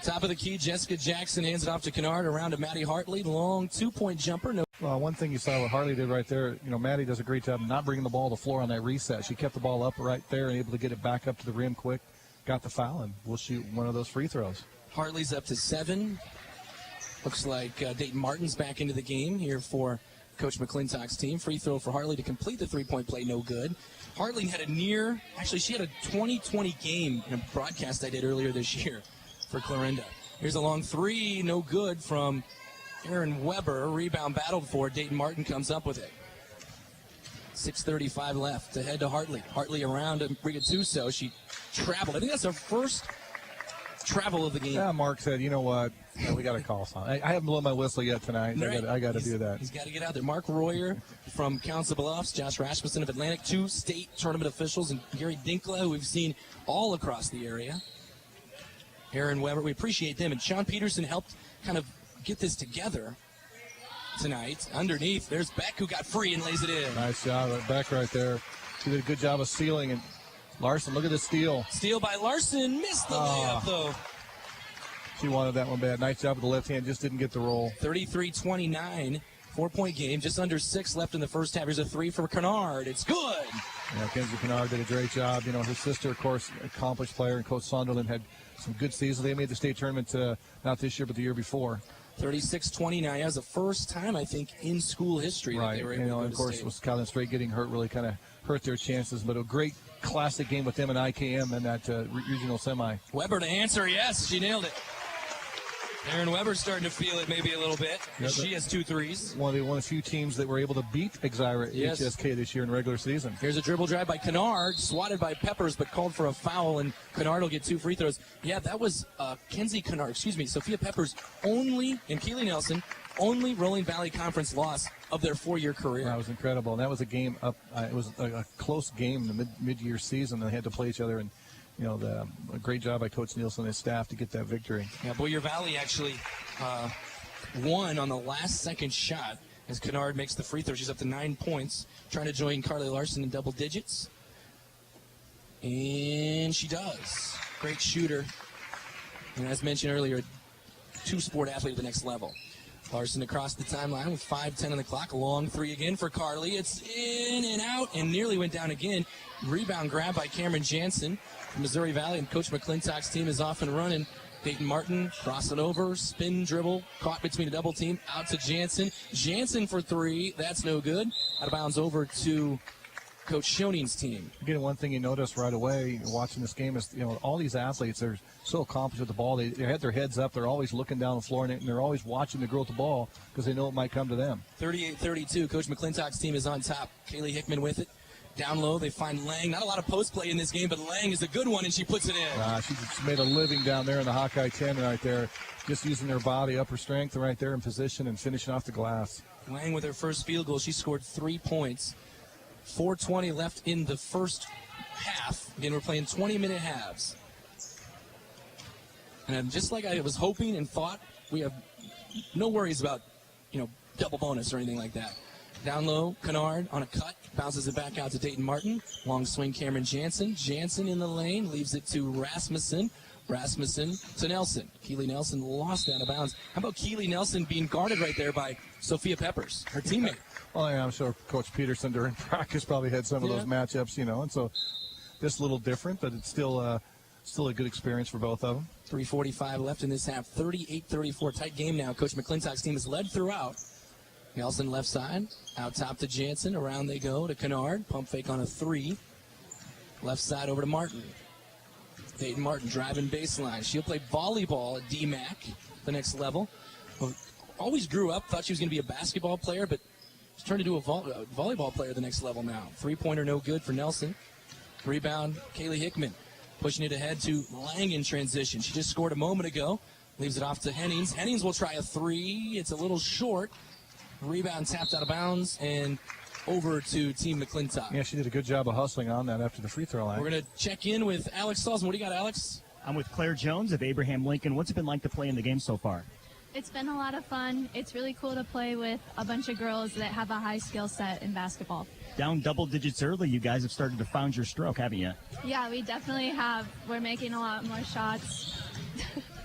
Top of the key, Jessica Jackson hands it off to Kennard, around to Maddie Hartley. Long 2-point jumper. No. Well, one thing you saw what Hartley did right there, Maddie does a great job not bringing the ball to the floor on that reset. She kept the ball up right there and able to get it back up to the rim quick. Got the foul, and we'll shoot one of those free throws. Hartley's up to 7. Looks like Dayton Martin's back into the game here for Coach McClintock's team. Free throw for Hartley to complete the 3-point play, no good. Hartley had she had a 20-20 game in a broadcast I did earlier this year for Clarinda. Here's a long 3, no good from Aaron Weber. Rebound battled for. Dayton Martin comes up with it. 6:35 left. Ahead to Hartley. Hartley around to Brigatuso. She traveled. I think that's her first travel of the game. Yeah, Mark said, you know what? We got to call something. I haven't blown my whistle yet tonight. Right. I got to do that. He's got to get out there. Mark Royer from Council Bluffs, Josh Rasmussen of Atlantic, 2 state tournament officials, and Gary Dinkla, who we've seen all across the area. Aaron Weber, we appreciate them. And Sean Peterson helped kind of get this together tonight. Underneath, there's Beck, who got free and lays it in. Nice job. Beck right there. She did a good job of stealing. And Larson, look at the steal. Steal by Larson. Missed the layup, though. She wanted that one bad. Nice job with the left hand. Just didn't get the roll. 33-29. 4-point game. Just under 6 left in the first half. Here's a 3 for Kennard. It's good. Yeah, Kenzie Kennard did a great job. Her sister, of course, accomplished player, and Coach Sunderland had some good seasons. They made the state tournament not this year, but the year before. 36-29. That was the first time, I think, in school history that they were able to go to of course, state. with Skyland Strait getting hurt really kind of hurt their chances. But a great classic game with them and IKM in that regional semi. Weber to answer, yes, she nailed it. Aaron Weber's starting to feel it maybe a little bit. Yeah, she has 2 threes. One of the few teams that were able to beat Exira Yes. HSK this year in regular season. Here's a dribble drive by Kennard, swatted by Peppers, but called for a foul, and Kennard will get 2 free throws. Yeah, that was Sophia Peppers' only, and Keely Nelson, only Rolling Valley Conference loss of their 4-year career. That was incredible. And that was a game up. It was a close game in the mid-year season. They had to play each other, and a great job by Coach Nielsen and his staff to get that victory. Yeah, Boyer Valley actually won on the last second shot as Kennard makes the free throw. She's up to 9 points, trying to join Carly Larson in double digits. And she does. Great shooter. And as mentioned earlier, 2-sport athlete at the next level. Larson across the timeline with 5:10 on the clock. A long 3 again for Carly. It's in and out and nearly went down again. Rebound grab by Cameron Jansen from Missouri Valley, and Coach McClintock's team is off and running. Dayton Martin cross it over, spin dribble, caught between a double team, out to Jansen. Jansen for 3. That's no good. Out of bounds over to Coach Schoning's team. Again, one thing you notice right away watching this game is, all these athletes are so accomplished with the ball. They had their heads up. They're always looking down the floor, and they're always watching the girl with the ball because they know it might come to them. 38-32. Coach McClintock's team is on top. Kaylee Hickman with it. Down low, they find Lang. Not a lot of post play in this game, but Lang is a good one, and she puts it in. She just made a living down there in the Hawkeye 10 right there, just using their body, upper strength right there in position and finishing off the glass. Lang with her first field goal. She scored 3 points. 4:20 left in the first half. Again, we're playing 20-minute halves. And just like I was hoping and thought, we have no worries about, double bonus or anything like that. Down low, Kennard on a cut, bounces it back out to Dayton Martin. Long swing, Cameron Jansen. Jansen in the lane, leaves it to Rasmussen. Rasmussen to Nelson. Keely Nelson lost out of bounds. How about Keely Nelson being guarded right there by Sophia Peppers, her teammate? Well, yeah, I'm sure Coach Peterson during practice probably had some of those matchups, and so this a little different, but it's still a good experience for both of them. 3:45 left in this half. 38-34, tight game now. Coach McClintock's team has led throughout. Nelson left side, out top to Jansen. Around they go to Kennard. Pump fake on a 3. Left side over to Martin. Dayton Martin driving baseline. She'll play volleyball at DMAC, the next level. Well, always grew up, thought she was going to be a basketball player, but she's turned into a volleyball player at the next level now. 3-pointer no good for Nelson. Rebound, Kaylee Hickman. Pushing it ahead to Lang in transition. She just scored a moment ago. Leaves it off to Hennings. Hennings will try a 3. It's a little short. Rebound tapped out of bounds and over to Team McClintock. Yeah, she did a good job of hustling on that after the free throw line. We're going to check in with Alex Salzman. What do you got, Alex? I'm with Claire Jones of Abraham Lincoln. What's it been like to play in the game so far? It's been a lot of fun. It's really cool to play with a bunch of girls that have a high skill set in basketball. Down double digits early, you guys have started to find your stroke, haven't you? Yeah, we definitely have. We're making a lot more shots.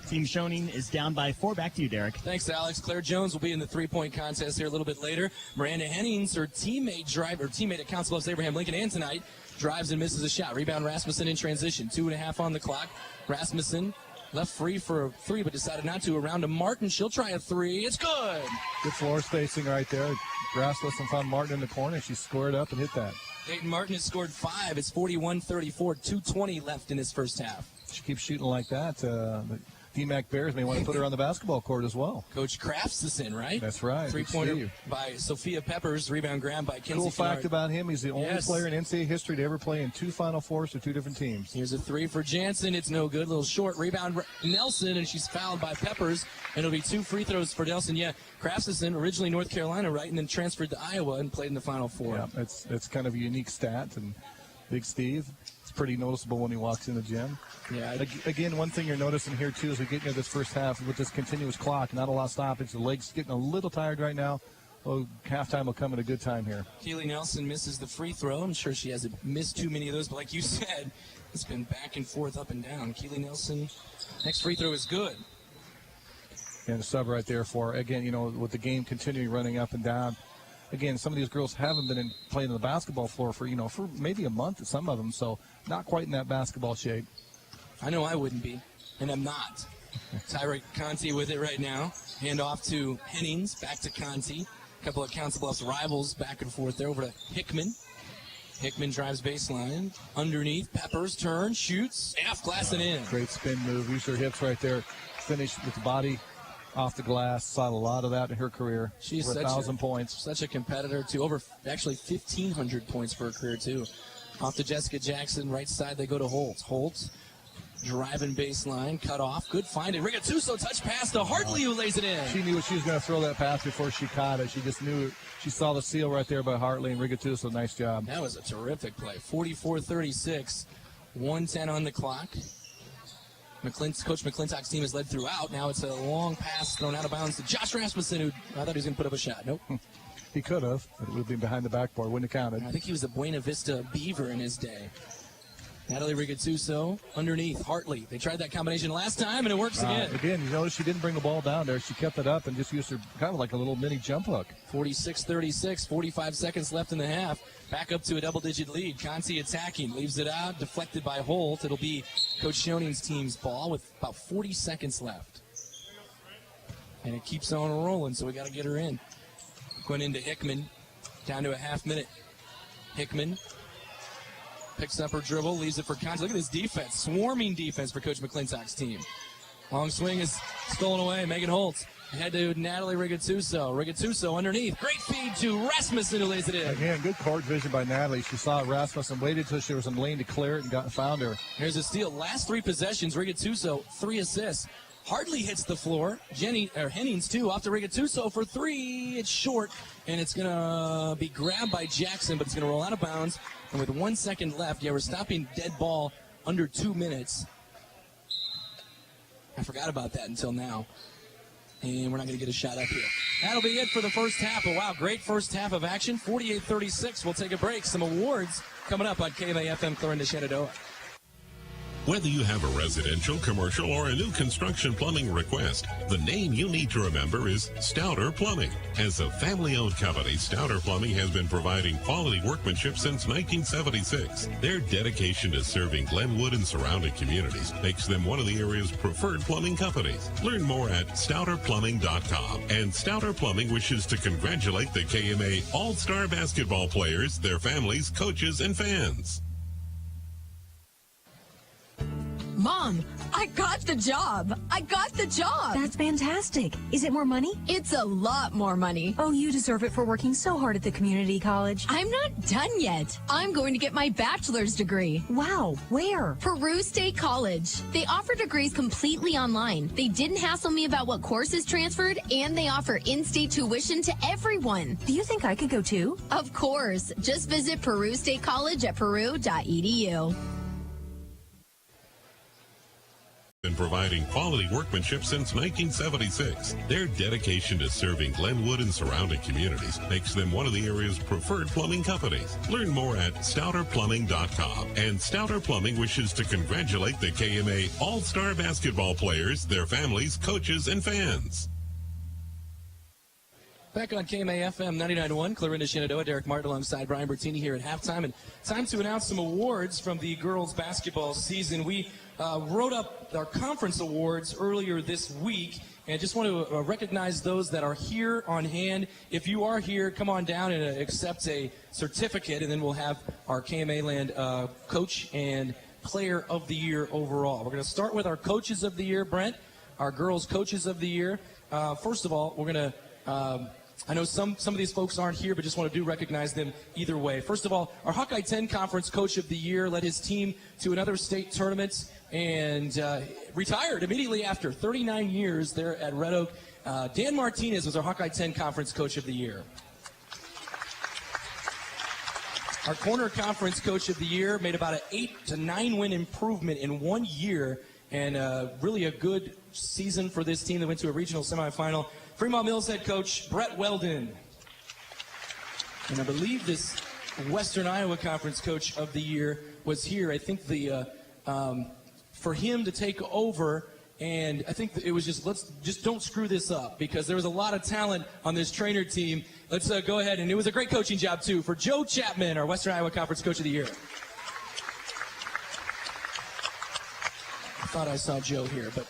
Team Schoening is down by 4. Back to you, Derek. Thanks, Alex. Claire Jones will be in the three-point contest here a little bit later. Miranda Hennings, her teammate at Council Bluffs Abraham Lincoln, and tonight drives and misses a shot. Rebound Rasmussen in transition. 2.5 on the clock. Rasmussen left free for a 3, but decided not to. Around to Martin. She'll try a 3. It's good. Good floor spacing right there. Rasmussen found Martin in the corner. She squared up and hit that. Dayton Martin has scored 5. It's 41-34. 2:20 left in this first half. She keeps shooting like that. The DMAC Bears may want to put her on the basketball court as well. Coach Crafts is in, right? That's right. Three-pointer by Sophia Peppers. Rebound grab by Kinsey Cool fact Kennard. about him, he's the only player in NCAA history to ever play in 2 Final Fours for 2 different teams. Here's a 3 for Jansen. It's no good. Little short rebound. Nelson, and she's fouled by Peppers. And it'll be 2 free throws for Nelson. Yeah, Crafts is in, originally North Carolina, right? And then transferred to Iowa and played in the Final Four. Yeah, it's kind of a unique stat. And Big Steve, it's pretty noticeable when he walks in the gym. Yeah. Again, one thing you're noticing here, too, as we get into this first half with this continuous clock, not a lot of stoppage. The legs getting a little tired right now. Oh, halftime will come at a good time here. Keely Nelson misses the free throw. I'm sure she hasn't missed too many of those, but like you said, it's been back and forth, up and down. Keely Nelson, next free throw is good. And a sub right there for, again, with the game continuing running up and down. Again, some of these girls haven't been playing on the basketball floor for maybe a month, some of them, so not quite in that basketball shape. I know I wouldn't be, and I'm not. Tyra Conti with it right now. Hand off to Hennings, back to Conti. A couple of Council Bluffs rivals back and forth there over to Hickman. Hickman drives baseline. Underneath, Peppers, turn, shoots, half-glass and in. Great spin move. Use her hips right there. Finish with the body off the glass. Saw a lot of that in her career. She's over 1,000 points. Such a competitor, too. Over, actually, 1,500 points for her career, too. Off to Jessica Jackson. Right side, they go to Holtz. Holtz driving baseline, cut off. Good find it. Rigatuso touch pass to Hartley, who lays it in. She knew she was going to throw that pass before she caught it. She just knew it. She saw the seal right there by Hartley and Rigatuso. Nice job. That was a terrific play. 44-36, 1:10 on the clock. Coach McClintock's team has led throughout. Now it's a long pass thrown out of bounds to Josh Rasmussen, who I thought he was going to put up a shot. Nope. He could have, but it would have been behind the backboard. Wouldn't have counted. I think he was a Buena Vista Beaver in his day. Natalie Rigatuso underneath Hartley. They tried that combination last time, and it works again. Again, you notice she didn't bring the ball down there. She kept it up and just used her kind of like a little mini jump hook. 46-36, 45 seconds left in the half. Back up to a double-digit lead. Conti attacking, leaves it out, deflected by Holt. It'll be Coach Schoening's team's ball with about 40 seconds left. And it keeps on rolling, so we got to get her in. Going into Hickman, down to a half minute. Hickman picks up her dribble, leaves it for Conti. Look at this defense, swarming defense for Coach McClintock's team. Long swing is stolen away. Megan Holtz ahead to Natalie Rigatuso. Rigatuso underneath. Great feed to Rasmussen, who lays it in. Again, good court vision by Natalie. She saw Rasmussen, waited until she was in the lane to clear it and found her. Here's a steal. Last 3 possessions, Rigatuso, 3 assists. Hardly hits the floor. Hennings, too, off to Rigatuso for 3. It's short, and it's going to be grabbed by Jackson, but it's going to roll out of bounds. And with 1 second left, we're stopping dead ball under 2 minutes. I forgot about that until now. And we're not going to get a shot up here. That'll be it for the first half. Oh, wow, great first half of action. 48-36. We'll take a break. Some awards coming up on KMAFM Clarinda Shenandoah. Whether you have a residential, commercial, or a new construction plumbing request, the name you need to remember is Stouter Plumbing. As a family-owned company, Stouter Plumbing has been providing quality workmanship since 1976. Their dedication to serving Glenwood and surrounding communities makes them one of the area's preferred plumbing companies. Learn more at stouterplumbing.com. And Stouter Plumbing wishes to congratulate the KMA All-Star basketball players, their families, coaches, and fans. Mom, I got the job. I got the job. That's fantastic. Is it more money? It's a lot more money. Oh, you deserve it for working so hard at the community college. I'm not done yet. I'm going to get my bachelor's degree. Wow, where? Peru State College. They offer degrees completely online. They didn't hassle me about what courses transferred, and they offer in-state tuition to everyone. Do you think I could go too? Of course. Just visit Peru State College at peru.edu. been providing quality workmanship since 1976. Their dedication to serving Glenwood and surrounding communities makes them one of the area's preferred plumbing companies. Learn more at stouterplumbing.com. And Stouter Plumbing wishes to congratulate the KMA All-Star basketball players, their families, coaches, and fans. Back on KMA FM 99.1, Clarinda Shenandoah, Derek Martin alongside Brian Bertini here at halftime. And time to announce some awards from the girls basketball season. We wrote up our conference awards earlier this week, and just want to recognize those that are here on hand. If you are here, come on down and accept a certificate, and then we'll have our KMAland Coach and Player of the Year overall. We're going to start with our Coaches of the Year, Brent, our Girls Coaches of the Year. First of all, we're going to I know some of these folks aren't here, but just want to recognize them either way. First of all, our Hawkeye 10 Conference Coach of the Year led his team to another state tournament and retired immediately after 39 years there at Red Oak. Dan Martinez was our Hawkeye 10 Conference Coach of the Year. Our Corner Conference Coach of the Year made about an 8 to 9 win improvement in 1 year, and really a good season for this team that went to a regional semifinal. Fremont Mills head coach Brett Weldon. And I believe this Western Iowa Conference Coach of the Year was here. I think for him to take over, and I think it was let's don't screw this up, because there was a lot of talent on this trainer team. Let's go ahead, and it was a great coaching job too for Joe Chapman, our Western Iowa Conference Coach of the Year. I thought I saw Joe here, but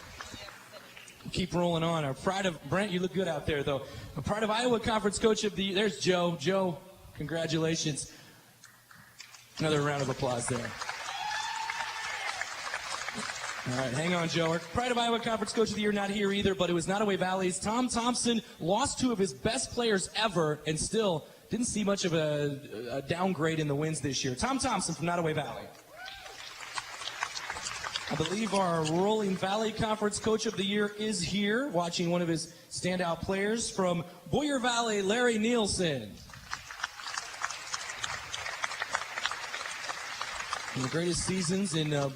keep rolling on. Our Pride of Brent, you look good out there, though. Our Pride of Iowa Conference Coach of the Year. There's Joe. Joe, congratulations. Another round of applause there. All right, hang on, Joe. Our Pride of Iowa Conference Coach of the Year not here either, but it was Nottoway Valley's Tom Thompson. Lost 2 of his best players ever, and still didn't see much of a downgrade in the wins this year. Tom Thompson from Nottoway Valley. I believe our Rolling Valley Conference Coach of the Year is here, watching one of his standout players from Boyer Valley, Larry Nielsen. One of the greatest seasons in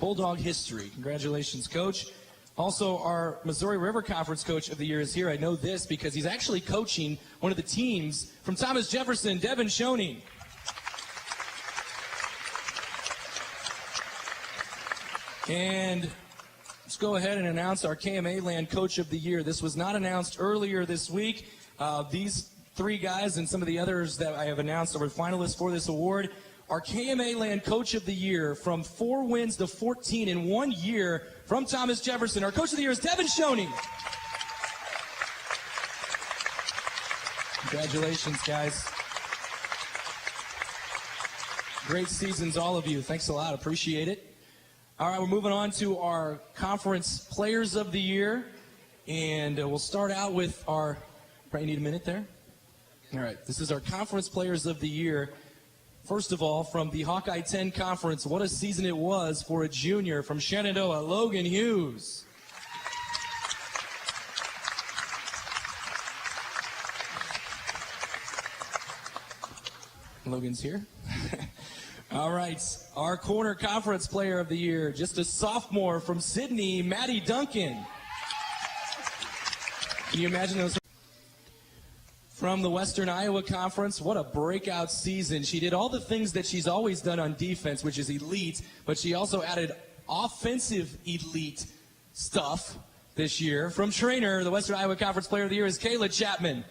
Bulldog history. Congratulations, Coach. Also, our Missouri River Conference Coach of the Year is here. I know this because he's actually coaching one of the teams from Thomas Jefferson, Devin Schoening. And let's go ahead and announce our KMAland Coach of the Year. This was not announced earlier this week. These 3 guys and some of the others that I have announced are finalists for this award. Our KMAland Coach of the Year, from 4 wins to 14 in 1 year, from Thomas Jefferson. Our Coach of the Year is Devin Schoening. Congratulations, guys. Great seasons, all of you. Thanks a lot. Appreciate it. All right, we're moving on to our Conference Players of the Year. And we'll start out with our, probably need a minute there? All right, this is our Conference Players of the Year. First of all, from the Hawkeye 10 Conference, what a season it was for a junior from Shenandoah, Logan Hughes. Logan's here. All right, our Corner Conference Player of the Year, just a sophomore from Sydney, Maddie Duncan. Can you imagine those? From the Western Iowa Conference, what a breakout season. She did all the things that she's always done on defense, which is elite, but she also added offensive elite stuff this year. From Trainer, the Western Iowa Conference Player of the Year is Kayla Chapman.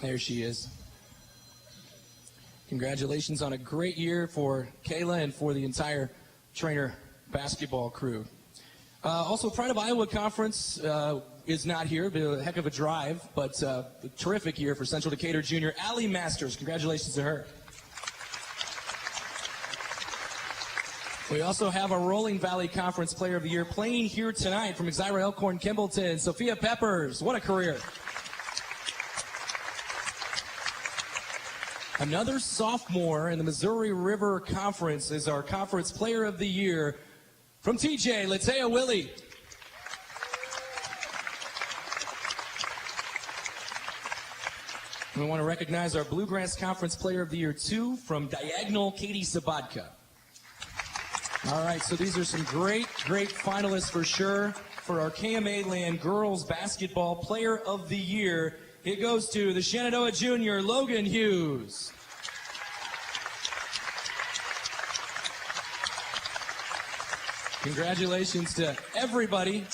There she is. Congratulations on a great year for Kayla and for the entire Trainer basketball crew. Also, Pride of Iowa Conference is not here. Been a heck of a drive, but a terrific year for Central Decatur junior Allie Masters. Congratulations to her. We also have a Rolling Valley Conference Player of the Year playing here tonight from Exira Elkhorn Kimballton, Sophia Peppers. What a career. Another sophomore in the Missouri River Conference is our Conference Player of the Year from TJ, Latea Willie. We want to recognize our Bluegrass Conference Player of the Year 2 from Diagonal, Katie Sabodka. All right, so these are some great finalists for sure for our KMAland Girls Basketball Player of the Year. It goes to the Shenandoah Junior, Logan Hughes. Congratulations to everybody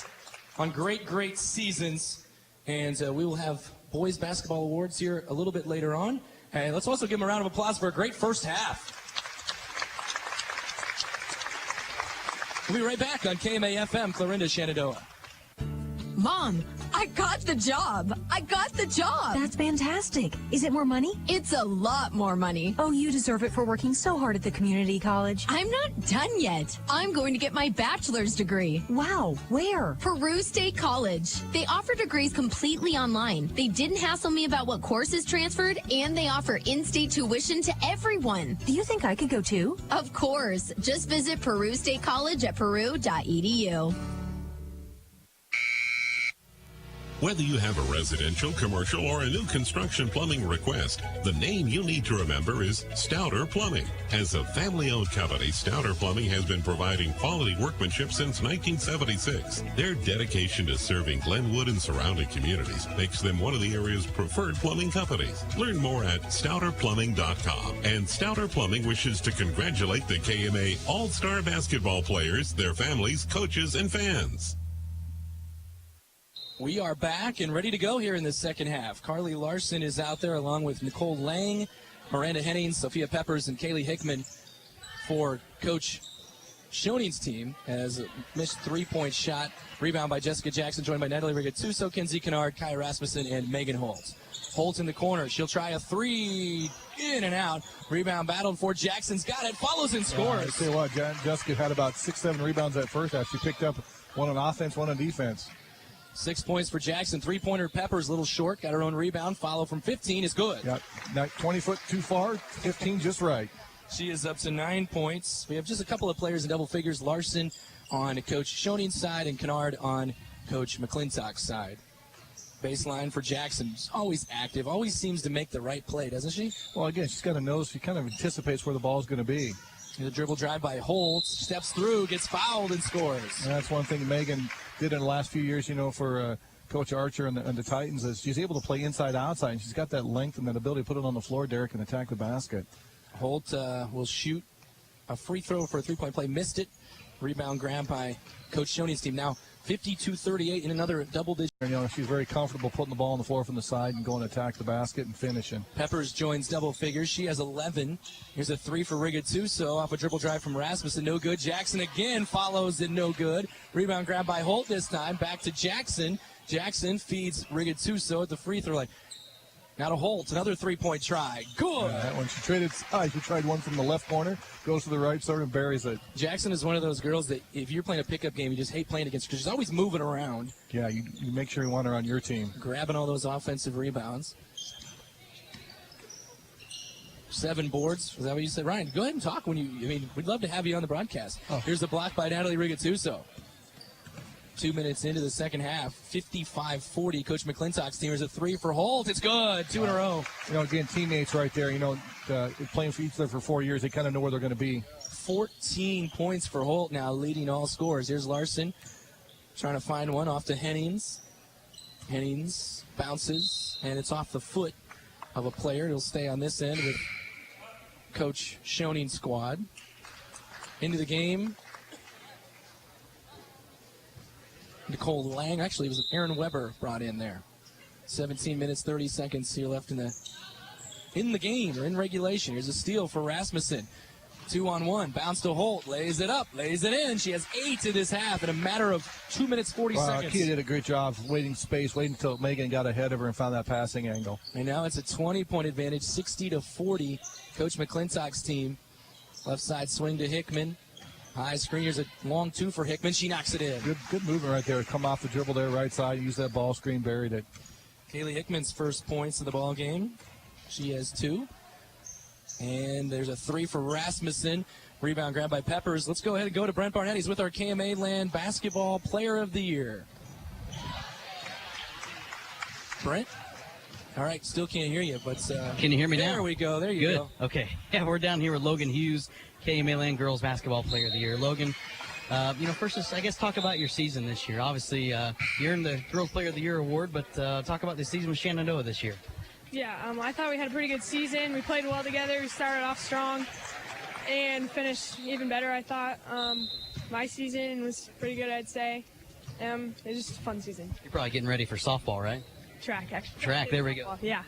on great seasons. And we will have boys basketball awards here a little bit later on. And let's also give them a round of applause for a great first half. We'll be right back on KMA-FM, Clarinda, Shenandoah. Mom, I got the job. I got the job. That's fantastic. Is it more money? It's a lot more money. Oh, you deserve it for working so hard at the community college. I'm not done yet. I'm going to get my bachelor's degree. Wow, where? Peru State College. They offer degrees completely online. They didn't hassle me about what courses transferred, and they offer in-state tuition to everyone. Do you think I could go too? Of course. Just visit Peru State College at peru.edu. Whether you have a residential, commercial, or a new construction plumbing request, the name you need to remember is Stouter Plumbing. As a family-owned company, Stouter Plumbing has been providing quality workmanship since 1976. Their dedication to serving Glenwood and surrounding communities makes them one of the area's preferred plumbing companies. Learn more at stouterplumbing.com. And Stouter Plumbing wishes to congratulate the KMA All-Star basketball players, their families, coaches, and fans. We are back and ready to go here in the second half. Carly Larson is out there along with Nicole Lang, Miranda Hennings, Sophia Peppers, and Kaylee Hickman for Coach Schoning's team. As a missed three-point shot. Rebound by Jessica Jackson, joined by Natalie Rigatuso, Kenzie Kennard, Kai Rasmussen, and Megan Holtz. Holtz in the corner. She'll try a three. In and out. Rebound battled for Jackson's got it. Follows and scores. I tell you what, Jessica had about 6-7 rebounds that first half. She picked up one on offense, one on defense. 6 points for Jackson. Three-pointer Peppers, a little short. Got her own rebound. Follow from 15 is good. Got 20 foot too far, 15 just right. She is up to 9 points. We have just a couple of players in double figures. Larson on Coach Schoning's side and Kennard on Coach McClintock's side. Baseline for Jackson. She's always active. Always seems to make the right play, doesn't she? Well, again, she's got a nose. She kind of anticipates where the ball is going to be. The dribble drive by Holtz. Steps through, gets fouled, and scores. And that's one thing Megan did in the last few years, for Coach Archer and the Titans, is she's able to play inside-outside, and she's got that length and that ability to put it on the floor, Derek, and attack the basket. Holt will shoot a free throw for a three-point play. Missed it. Rebound grab by Coach Schoning's team. Now 52-38 in another double-digit. She's very comfortable putting the ball on the floor from the side and going to attack the basket and finishing. Peppers joins double figures. She has 11. Here's a three for Rigatuso off a dribble drive from Rasmussen. No good. Jackson again follows and no good. Rebound grab by Holt this time. Back to Jackson. Jackson feeds Rigatuso at the free throw line. Now to Holt, another three-point try. Good. That one, she tried one from the left corner, goes to the right side and buries it. Jackson is one of those girls that if you're playing a pickup game, you just hate playing against her because she's always moving around. Yeah, you make sure you want her on your team. Grabbing all those offensive rebounds. 7 boards. Is that what you said? Ryan, go ahead and talk we'd love to have you on the broadcast. Oh. Here's the block by Natalie Rigatuso. 2 minutes into the second half, 55-40. Coach McClintock's team is a three for Holt. It's good. 2 in a row. Again, teammates right there. Playing for each other for 4 years, they kind of know where they're going to be. 14 points for Holt now, leading all scores. Here's Larson trying to find one off to Hennings. Hennings bounces, and it's off the foot of a player. It'll stay on this end with Coach Schoning's squad. Into the game. Nicole Lang, actually it was Aaron Weber brought in there. 17 minutes, 30 seconds here left in the game, or in regulation. Here's a steal for Rasmussen. 2-on-1, bounce to Holt, lays it up, lays it in. She has 8 in this half in a matter of 2 minutes, 40 seconds. Kia did a great job waiting until Megan got ahead of her and found that passing angle. And now it's a 20-point advantage, 60-40. Coach McClintock's team. Left side swing to Hickman. High screen. Here's a long 2 for Hickman. She knocks it in. Good movement right there. Come off the dribble there, right side. Use that ball screen, buried it. Kaylee Hickman's first points of the ball game. She has 2. And there's a 3 for Rasmussen. Rebound grab by Peppers. Let's go ahead and go to Brent Barnett. He's with our KMAland Basketball Player of the Year. Brent? All right, still can't hear you, but Can you hear me now? There we go. There you Good. go. Okay. Yeah, we're down here with Logan Hughes, KMAland Girls Basketball Player of the Year. Logan, first, just, I guess, talk about your season this year. Obviously, you earned the Girls Player of the Year award, but talk about the season with Shenandoah this year. Yeah, I thought we had a pretty good season. We played well together. We started off strong and finished even better, I thought. My season was pretty good, I'd say. It was just a fun season. You're probably getting ready for softball, right? Track, actually. Track, there we go. Yeah.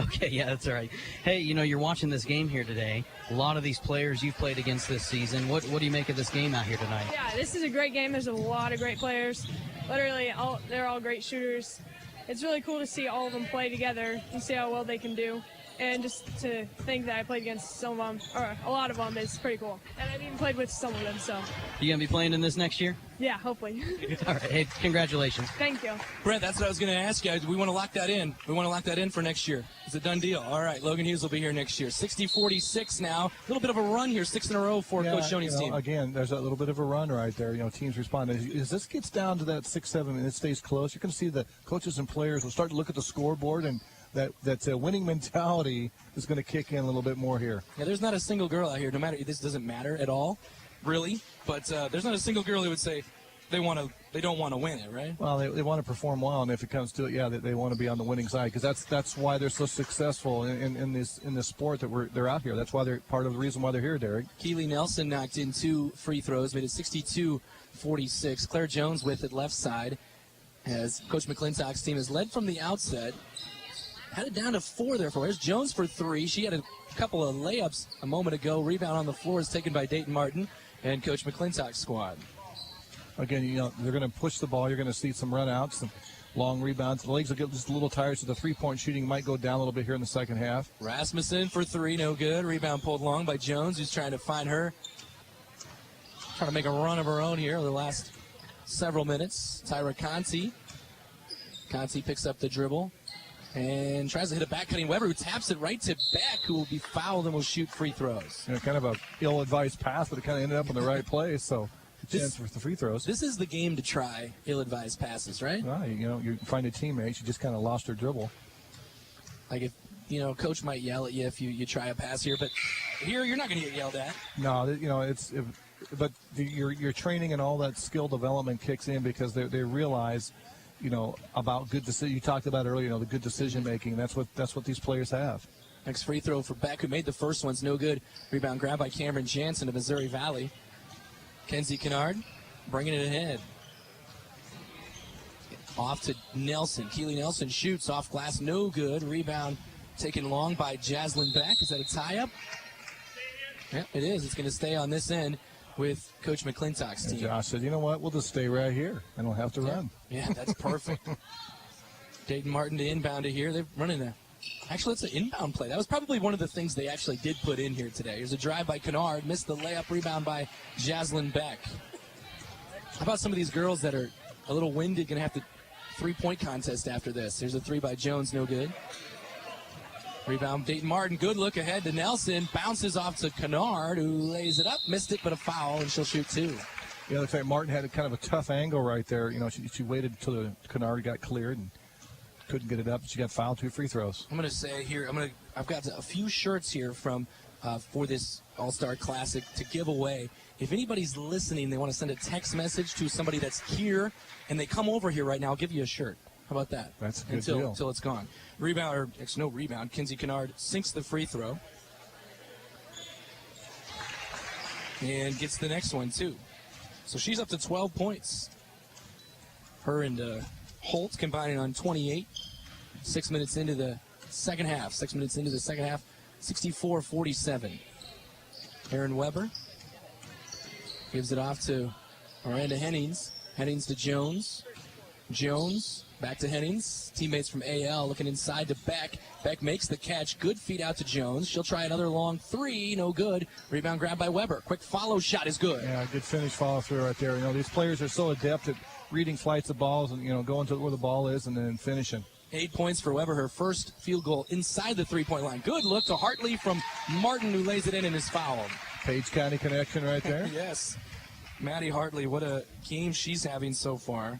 Okay, yeah, that's all right. Hey, you're watching this game here today. A lot of these players you've played against this season. What do you make of this game out here tonight? Yeah, this is a great game. There's a lot of great players. Literally, they're all great shooters. It's really cool to see all of them play together and see how well they can do. And just to think that I played against some of them, or a lot of them, is pretty cool. And I've even played with some of them, so. You going to be playing in this next year? Yeah, hopefully. All right. Hey, congratulations. Thank you. Brett, that's what I was going to ask you. We want to lock that in. We want to lock that in for next year. It's a done deal. All right, Logan Hughes will be here next year. 60-46 now. A little bit of a run here, 6 in a row for Coach Shoney's team. Again, there's a little bit of a run right there. Teams respond. As this gets down to that 6-7 and it stays close, you're going to see the coaches and players will start to look at the scoreboard, and that winning mentality is going to kick in a little bit more here. Yeah, there's not a single girl out here, no matter, this doesn't matter at all, really, but there's not a single girl who would say they don't want to win it, right? Well, they want to perform well, and if it comes to it, they want to be on the winning side, because that's why they're so successful in this sport that they're out here. That's why they're part of the reason why they're here, Derek. Keely Nelson knocked in 2 free throws, made it 62-46. Claire Jones with it left side, as Coach McClintock's team has led from the outset. Had it down to 4 there for her. There's Jones for 3. She had a couple of layups a moment ago. Rebound on the floor is taken by Dayton Martin and Coach McClintock's squad. Again, they're going to push the ball. You're going to see some runouts, some long rebounds. The legs will get just a little tired, so the three-point shooting might go down a little bit here in the second half. Rasmussen for 3, no good. Rebound pulled long by Jones, who's trying to find her. Trying to make a run of her own here over the last several minutes. Tyra Conti. Conti picks up the dribble and tries to hit a back-cutting Weber, who taps it right to Beck, who will be fouled and will shoot free throws. Kind of a ill-advised pass, but it kind of ended up in the right place, so a chance for the free throws. This is the game to try ill-advised passes, right? Well, you find a teammate. She just kind of lost her dribble. Like if, Coach might yell at you if you try a pass here, but here you're not going to get yelled at. No, but your training and all that skill development kicks in because they realize – about good decision. You talked about earlier, the good decision making. That's what these players have. Next free throw for Beck, who made the first one's no good. Rebound grab by Cameron Jansen of Missouri Valley. Kenzie Kennard bringing it ahead. Off to Nelson. Keely Nelson shoots off glass, no good. Rebound taken long by Jaslyn Beck. Is that a tie-up? Yep, it is. It's going to stay on this end with Coach McClintock's team. And Josh said, you know what, we'll just stay right here. I don't have to run. Yeah, that's perfect. Dayton Martin to inbound it here. They're running actually, it's an inbound play. That was probably one of the things they actually did put in here today. Here's a drive by Kennard, missed the layup, rebound by Jaslyn Beck. How about some of these girls that are a little winded, going to have the three-point contest after this? Here's a 3 by Jones, no good. Rebound, Dayton Martin, good look ahead to Nelson, bounces off to Kennard, who lays it up, missed it, but a foul, and she'll shoot 2. Yeah, looks like Martin had a kind of a tough angle right there. She waited until the Kennard got cleared and couldn't get it up. She got fouled, 2 free throws. I'm going to say here, I've got a few shirts here from for this All-Star Classic to give away. If anybody's listening, they want to send a text message to somebody that's here, and they come over here right now, I'll give you a shirt. How about that? That's a good deal. Until it's gone. Rebound, or it's no rebound. Kenzie Kennard sinks the free throw. And gets the next one, too. So she's up to 12 points. Her and Holt combining on 28. 6 minutes into the second half. 64-47. Aaron Weber gives it off to Miranda Hennings. Hennings to Jones. Jones back to Hennings. Teammates from AL looking inside to Beck. Beck makes the catch. Good feed out to Jones. She'll try another long 3. No good. Rebound grab by Weber. Quick follow shot is good. Yeah, good finish follow through right there. These players are so adept at reading flights of balls and, going to where the ball is and then finishing. 8 points for Weber. Her first field goal inside the three-point line. Good look to Hartley from Martin, who lays it in and is fouled. Page County connection right there. Yes. Maddie Hartley, what a game she's having so far.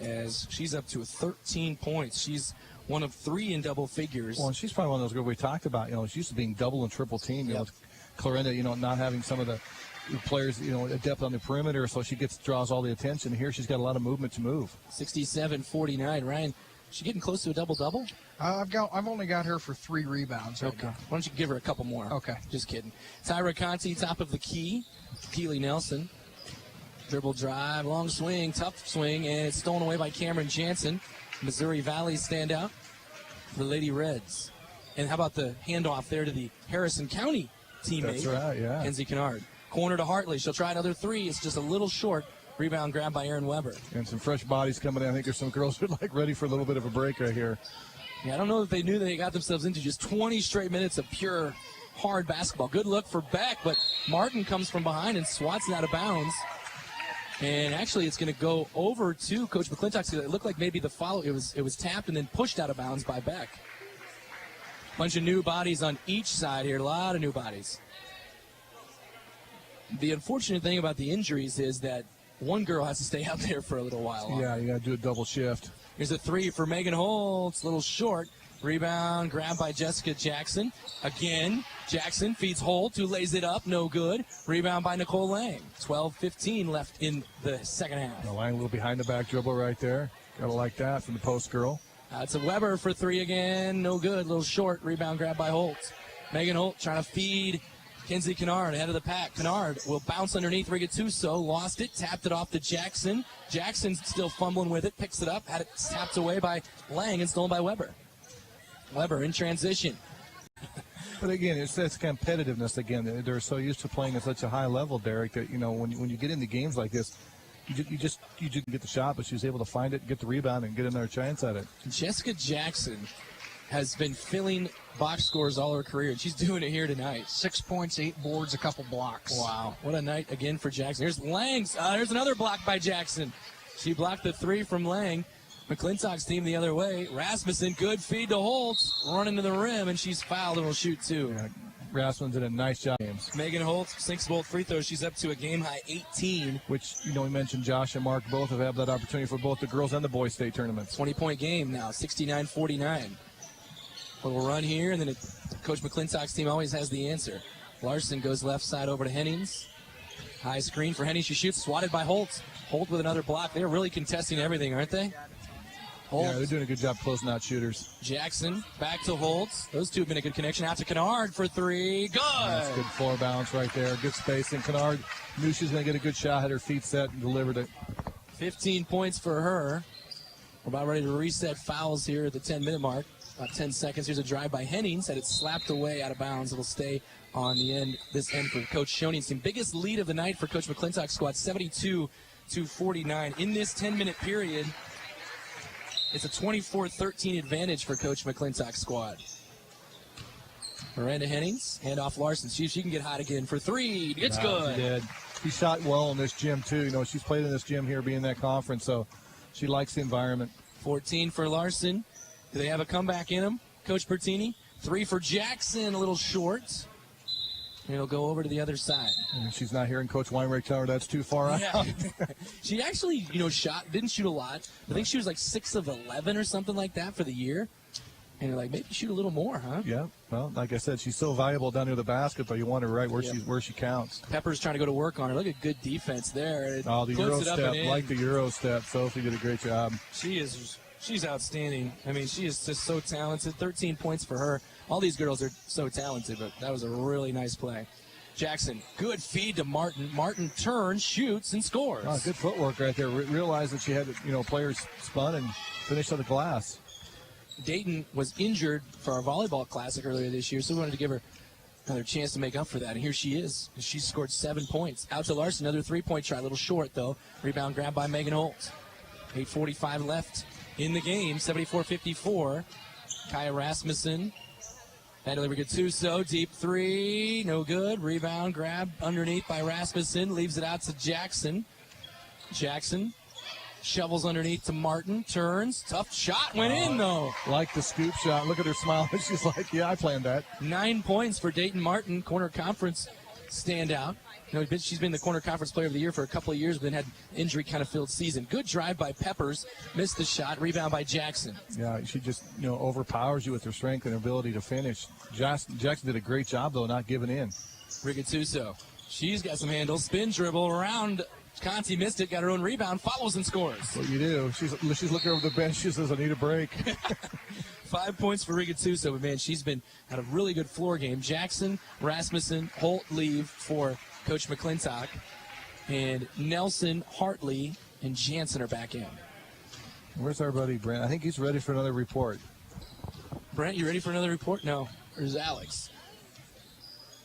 as she's up to 13 points. She's one of 3 in double figures. Well, and she's probably one of those girls we talked about. She's used to being double and triple team. With Clarinda, not having some of the players, adept on the perimeter, so she draws all the attention. Here she's got a lot of movement to move. 67-49. Ryan, is she getting close to a double-double? I've only got her for 3 rebounds. Okay. Why don't you give her a couple more? Okay. Just kidding. Tyra Conti, top of the key. Keely Nelson. Dribble drive, long swing, tough swing, and it's stolen away by Cameron Jansen. Missouri Valley standout. The Lady Reds. And how about the handoff there to the Harrison County teammate? That's right, yeah. Kenzie Kennard. Corner to Hartley. She'll try another 3. It's just a little short. Rebound grab by Aaron Weber. And some fresh bodies coming in. I think there's some girls who are ready for a little bit of a break right here. Yeah, I don't know if they knew they got themselves into just 20 straight minutes of pure hard basketball. Good look for Beck, but Martin comes from behind and swats it out of bounds. And actually, it's going to go over to Coach McClintock. It looked like maybe the follow. It was tapped and then pushed out of bounds by Beck. Bunch of new bodies on each side here. A lot of new bodies. The unfortunate thing about the injuries is that one girl has to stay out there for a little while. Yeah, you got to do a double shift. Here's a 3 for Megan Holtz. A little short. Rebound grabbed by Jessica Jackson. Again, Jackson feeds Holt, who lays it up. No good. Rebound by Nicole Lang. 12-15 left in the second half. Lang a little behind the back dribble right there. Gotta like that from the post girl. It's a Weber for 3 again. No good. A little short. Rebound grabbed by Holt. Megan Holt trying to feed Kenzie Kennard ahead of the pack. Kennard will bounce underneath Rigatuso. Lost it. Tapped it off to Jackson. Jackson's still fumbling with it. Picks it up. Had it tapped away by Lang and stolen by Weber. Weber in transition. But again, it's competitiveness again. They're so used to playing at such a high level, Derek, that, when you get into games like this, you just get the shot, but she was able to find it, get the rebound, and get another chance at it. Jessica Jackson has been filling box scores all her career, and she's doing it here tonight. 6 points, 8 boards, a couple blocks. Wow. What a night again for Jackson. Here's Lang's. There's another block by Jackson. She blocked the 3 from Lang. McClintock's team the other way. Rasmussen, good feed to Holtz. Running to the rim, and she's fouled and will shoot 2. Yeah, Rasmussen did a nice job. Megan Holtz sinks both free throws. She's up to a game-high 18. Which, we mentioned Josh and Mark both have had that opportunity for both the girls and the boys state tournaments. 20-point game now, 69-49. Little run here, and then Coach McClintock's team always has the answer. Larson goes left side over to Hennings. High screen for Hennings. She shoots, swatted by Holtz. Holt with another block. They're really contesting everything, aren't they? Holt. Yeah, they're doing a good job closing out shooters. Jackson back to Holtz. Those two have been a good connection. Out to Kennard for 3. Good. That's good floor balance right there. Good spacing. Kennard knew she was going to get a good shot, had her feet set, and delivered it. 15 points for her. We're about ready to reset fouls here at the 10-minute mark. About 10 seconds. Here's a drive by Hennings. Had it slapped away out of bounds. It'll stay on the end. This end for Coach Shoney's team. Biggest lead of the night for Coach McClintock's squad, 72-49. In this 10-minute period, it's a 24-13 advantage for Coach McClintock's squad. Miranda Hennings, handoff Larson. See if she can get hot again for 3. It's good. She did. She shot well in this gym, too. She's played in this gym here, being in that conference, so she likes the environment. 14 for Larson. Do they have a comeback in them, Coach Bertini? 3 for Jackson, a little short. And it'll go over to the other side. And she's not hearing Coach Weinreich tell her that's too far out. Yeah. She actually, didn't shoot a lot. I think she was like 6 of 11 or something like that for the year. And you're like, maybe shoot a little more, huh? Yeah. Well, like I said, she's so valuable down near the basket, but you wonder right where she counts. Pepper's trying to go to work on her. Look at good defense there. The Euro step, like the Euro step. Sophie did a great job. She's outstanding. I mean, she is just so talented. 13 points for her. All these girls are so talented, but that was a really nice play. Jackson, good feed to Martin. Martin turns, shoots, and scores. Oh, good footwork right there. Realized that she had, players spun and finished on the glass. Dayton was injured for our volleyball classic earlier this year, so we wanted to give her another chance to make up for that. And here she is. She scored 7 points. Out to Larson, another 3-point try. A little short, though. Rebound grabbed by Megan Holt. 8:45 left in the game. 74-54. Kaya Rasmussen. Natalie Rigatuso, deep 3. No good. Rebound grab underneath by Rasmussen. Leaves it out to Jackson. Jackson shovels underneath to Martin. Turns. Tough shot. Went in, though. Like the scoop shot. Look at her smile. She's like, yeah, I planned that. 9 points for Dayton Martin. Corner conference standout. She's been the corner conference player of the year for a couple of years, but then had injury kind of filled season. Good drive by Peppers, missed the shot, rebound by Jackson. Yeah, she just overpowers you with her strength and ability to finish. Jackson did a great job though, not giving in. Rigatuso, she's got some handles, spin dribble around. Conti missed it, got her own rebound, follows and scores. What you do? She's looking over the bench. She says, "I need a break." 5 points for Rigatuso, but man, she's been had a really good floor game. Jackson, Rasmussen, Holt leave for Coach McClintock, and Nelson, Hartley, and Jansen are back in. Where's our buddy Brent? I think he's ready for another report. Brent, you ready for another report? No. There's Alex.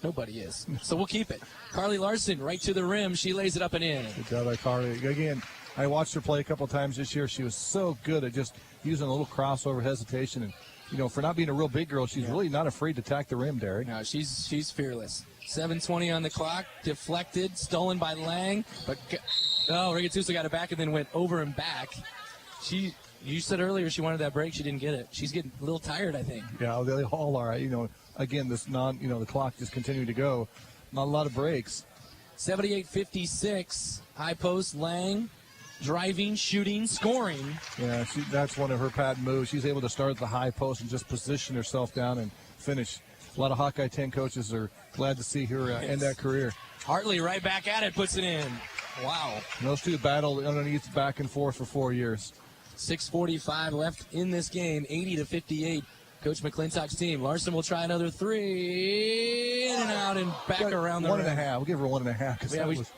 Nobody is. So we'll keep it. Carly Larson, right to the rim. She lays it up and in. Good job by Carly. Again, I watched her play a couple times this year. She was so good at just using a little crossover hesitation. And, for not being a real big girl, she's really not afraid to attack the rim, Derek. No, she's fearless. 7:20 on the clock. Deflected. Stolen by Lang. But, Rigatuso got it back and then went over and back. You said earlier she wanted that break. She didn't get it. She's getting a little tired, I think. Yeah, they all are. Again, the clock just continuing to go. Not a lot of breaks. 78-56. High post, Lang. Driving, shooting, scoring. Yeah, that's one of her patent moves. She's able to start at the high post and just position herself down and finish. A lot of Hawkeye 10 coaches are glad to see her end that career. Hartley right back at it, puts it in. Wow. And those two battled underneath back and forth for 4 years. 6:45 left in this game, 80-58. Coach McClintock's team. Larson will try another three. In and out and back around the rim. 1.5. We'll give her 1.5.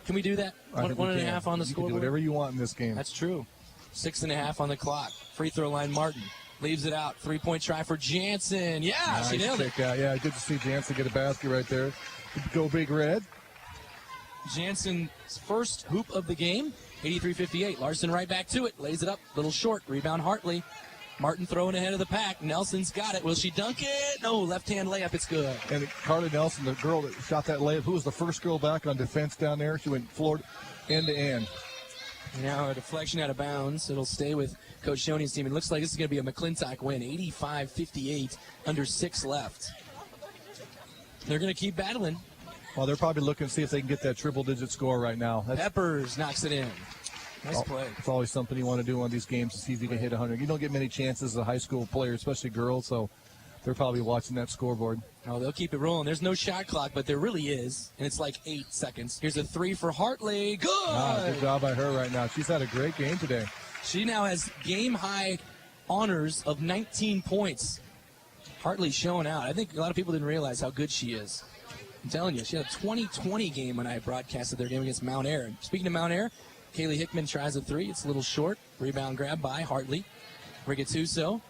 Can we do that? One and a half on the scoreboard? You can do whatever you want in this game. That's true. 6.5 on the clock. Free throw line, Martin. Leaves it out. 3-point try for Jansen. Yeah, nice, she nailed it. Yeah, good to see Jansen get a basket right there. Go Big Red. Jansen's first hoop of the game. 83-58. Larson right back to it. Lays it up. Little short. Rebound Hartley. Martin throwing ahead of the pack. Nelson's got it. Will she dunk it? No, left-hand layup. It's good. And Carly Nelson, the girl that shot that layup, who was the first girl back on defense down there? She went floor end to end. Now a deflection out of bounds. It'll stay with Coach Shoney's team. It looks like this is going to be a McClintock win. 85-58, under 6 left. They're going to keep battling. Well, they're probably looking to see if they can get that triple-digit score right now. Peppers knocks it in. Nice play. It's always something you want to do on these games to see if you can hit 100. You don't get many chances as a high school player, especially girls, so they're probably watching that scoreboard. Oh, they'll keep it rolling. There's no shot clock, but there really is, and it's like 8 seconds. Here's a three for Hartley. Good! Good job by her right now. She's had a great game today. She now has game-high honors of 19 points. Hartley showing out. I think a lot of people didn't realize how good she is. I'm telling you, she had a 20-20 game when I broadcasted their game against Mount Air. And speaking of Mount Air, Kaylee Hickman tries a three. It's a little short. Rebound grab by Hartley. Rigatuso.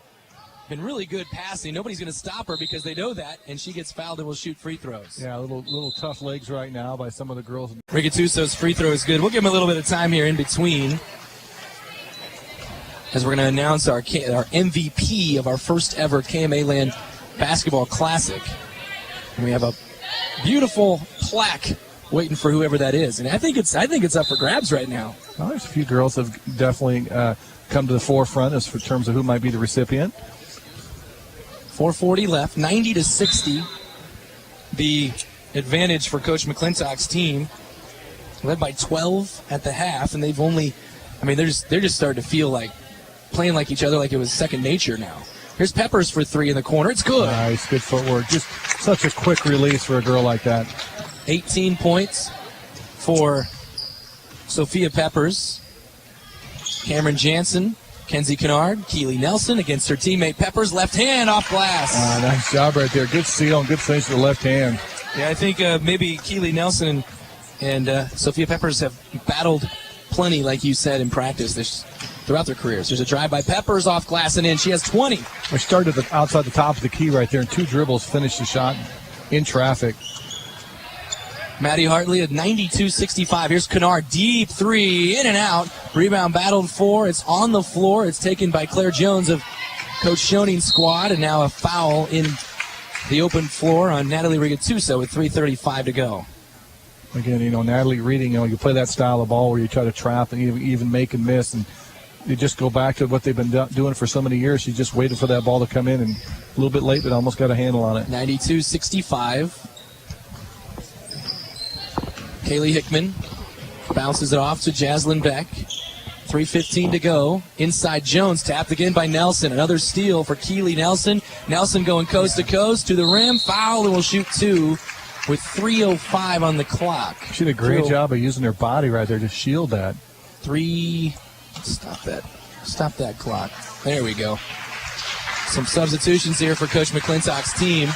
Been really good passing. Nobody's going to stop her because they know that, and she gets fouled and will shoot free throws. Yeah, a little tough legs right now by some of the girls. Rigatuso's free throw is good. We'll give him a little bit of time here in between, as we're going to announce our MVP of our first ever KMAland Basketball Classic. And we have a beautiful plaque waiting for whoever that is, and I think it's up for grabs right now. Well, there's a few girls that have definitely come to the forefront as for terms of who might be the recipient. 4:40 left, 90-60. The advantage for Coach McClintock's team, led by 12 at the half, and they've only, they're just starting to feel like playing like each other, like it was second nature now. Here's Peppers for three in the corner. It's good. Nice, good footwork. Just such a quick release for a girl like that. 18 points for Sophia Peppers. Cameron Jansen, Kenzie Kennard, Keely Nelson against her teammate Peppers. Left hand off glass. Nice job right there. Good seal and good finish with the left hand. Yeah, I think maybe Keely Nelson and Sophia Peppers have battled plenty, like you said, in practice throughout their careers. There's a drive by Peppers off glass and in. She has 20. We started outside the top of the key right there, and 2 dribbles finished the shot in traffic. Maddie Hartley at 92-65. Here's Kennard, deep three, in and out. Rebound battled for. It's on the floor. It's taken by Claire Jones of Coach Shoning's squad, and now a foul in the open floor on Natalie Rigatuso with 3:35 to go. Again, Natalie Reading, you play that style of ball where you try to trap and even make and miss, and you just go back to what they've been doing for so many years. She just waited for that ball to come in, and a little bit late, but almost got a handle on it. 92-65. Kaylee Hickman bounces it off to Jaslyn Beck. 3:15 to go. Inside Jones, tapped again by Nelson. Another steal for Keely Nelson. Nelson going coast to coast to the rim. Foul, and will shoot 2 with 3:05 on the clock. She did a great job of using her body right there to shield that. Stop that clock. There we go. Some substitutions here for Coach McClintock's team.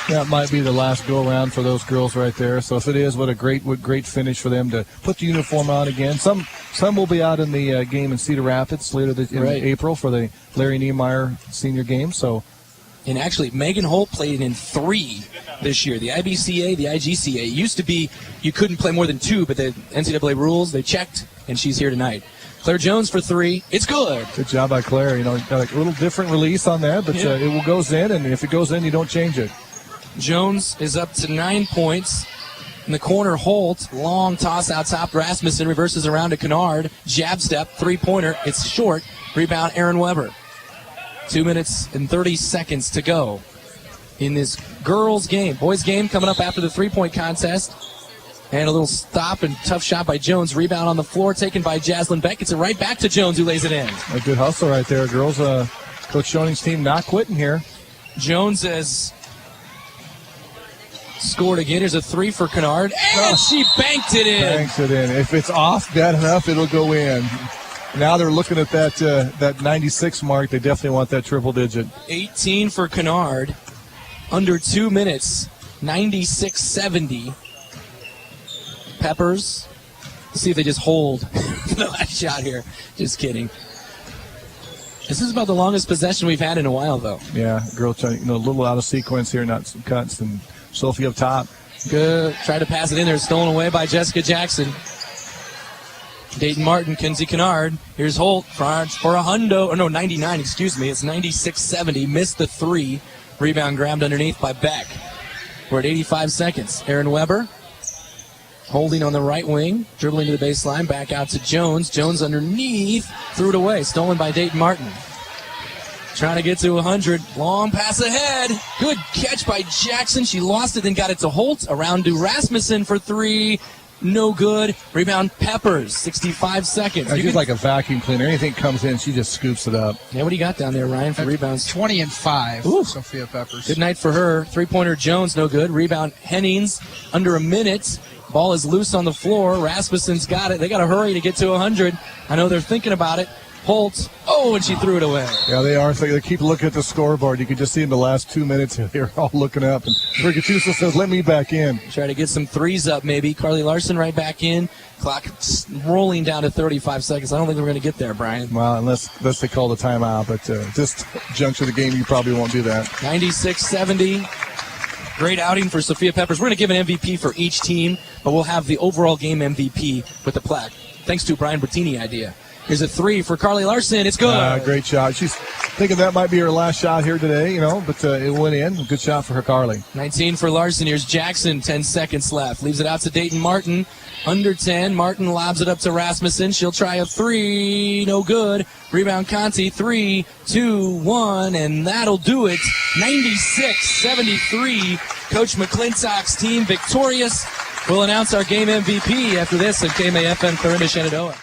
That might be the last go-around for those girls right there. So if it is, what great finish for them to put the uniform on again. Some will be out in the game in Cedar Rapids later in April for the Larry Niemeyer senior game. So, and actually, Megan Holt played in 3 this year. The IBCA, the IGCA. It used to be you couldn't play more than 2, but the NCAA rules, they checked, and she's here tonight. Claire Jones for 3. It's good. Good job by Claire. Got a little different release on that, but it goes in, and if it goes in, you don't change it. Jones is up to 9 points. In the corner, Holt, long toss out top. Rasmussen reverses around to Kennard. Jab step, 3-pointer. It's short. Rebound, Aaron Weber. 2 minutes and 30 seconds to go in this girls' game. Boys' game coming up after the 3-point contest. And a little stop and tough shot by Jones. Rebound on the floor taken by Jaslyn Beck. It's right back to Jones, who lays it in. A good hustle right there. Girls, Coach Schoning's team not quitting here. Jones has scored again. Here's a 3 for Kennard. And she banked it in. Banks it in. If it's off bad enough, it'll go in. Now they're looking at that 96 mark. They definitely want that triple digit. 18 for Kennard. Under 2 minutes. 96-70. Peppers. See if they just hold the last shot here. Just kidding. This is about the longest possession we've had in a while, though. Yeah, girl trying, a little out of sequence here, not some cuts, and Sophie up top. Good. Try to pass it in there, stolen away by Jessica Jackson. Dayton Martin, Kenzie Kennard. Here's Holt for a hundo. 99, excuse me. It's 96-70. Missed the 3. Rebound grabbed underneath by Beck. We're at 85 seconds. Aaron Weber. Holding on the right wing, dribbling to the baseline, back out to Jones. Jones underneath, threw it away, stolen by Dayton Martin. Trying to get to 100, long pass ahead. Good catch by Jackson. She lost it, then got it to Holt. Around to Rasmussen for 3, no good. Rebound Peppers, 65 seconds. She's like a vacuum cleaner. Anything comes in, she just scoops it up. Yeah, what do you got down there, Ryan, for rebounds? 20 and 5, Ooh. Sophia Peppers. Good night for her. 3-pointer Jones, no good. Rebound Hennings, under a minute. Ball is loose on the floor. Rasmussen's got it. They got to hurry to get to 100. I know they're thinking about it. Holt, and she threw it away. Yeah, they are. So they keep looking at the scoreboard. You can just see in the last 2 minutes, they're all looking up. And Brigatusa says, let me back in. Try to get some threes up, maybe. Carly Larson right back in. Clock rolling down to 35 seconds. I don't think we're going to get there, Brian. Well, unless they call the timeout. But this juncture of the game, you probably won't do that. 96-70. Great outing for Sophia Peppers. We're going to give an MVP for each team, but we'll have the overall game MVP with the plaque. Thanks to Brian Bertini idea. Here's a 3 for Carly Larson. It's good. Great shot. She's thinking that might be her last shot here today, but it went in. Good shot for her, Carly. 19 for Larson. Here's Jackson. 10 seconds left. Leaves it out to Dayton Martin. Under 10. Martin lobs it up to Rasmussen. She'll try a 3. No good. Rebound Conti. 3, 2, 1. And that'll do it. 96-73. Coach McClintock's team victorious. We'll announce our game MVP after this on KMAFM Clarinda Shenandoah.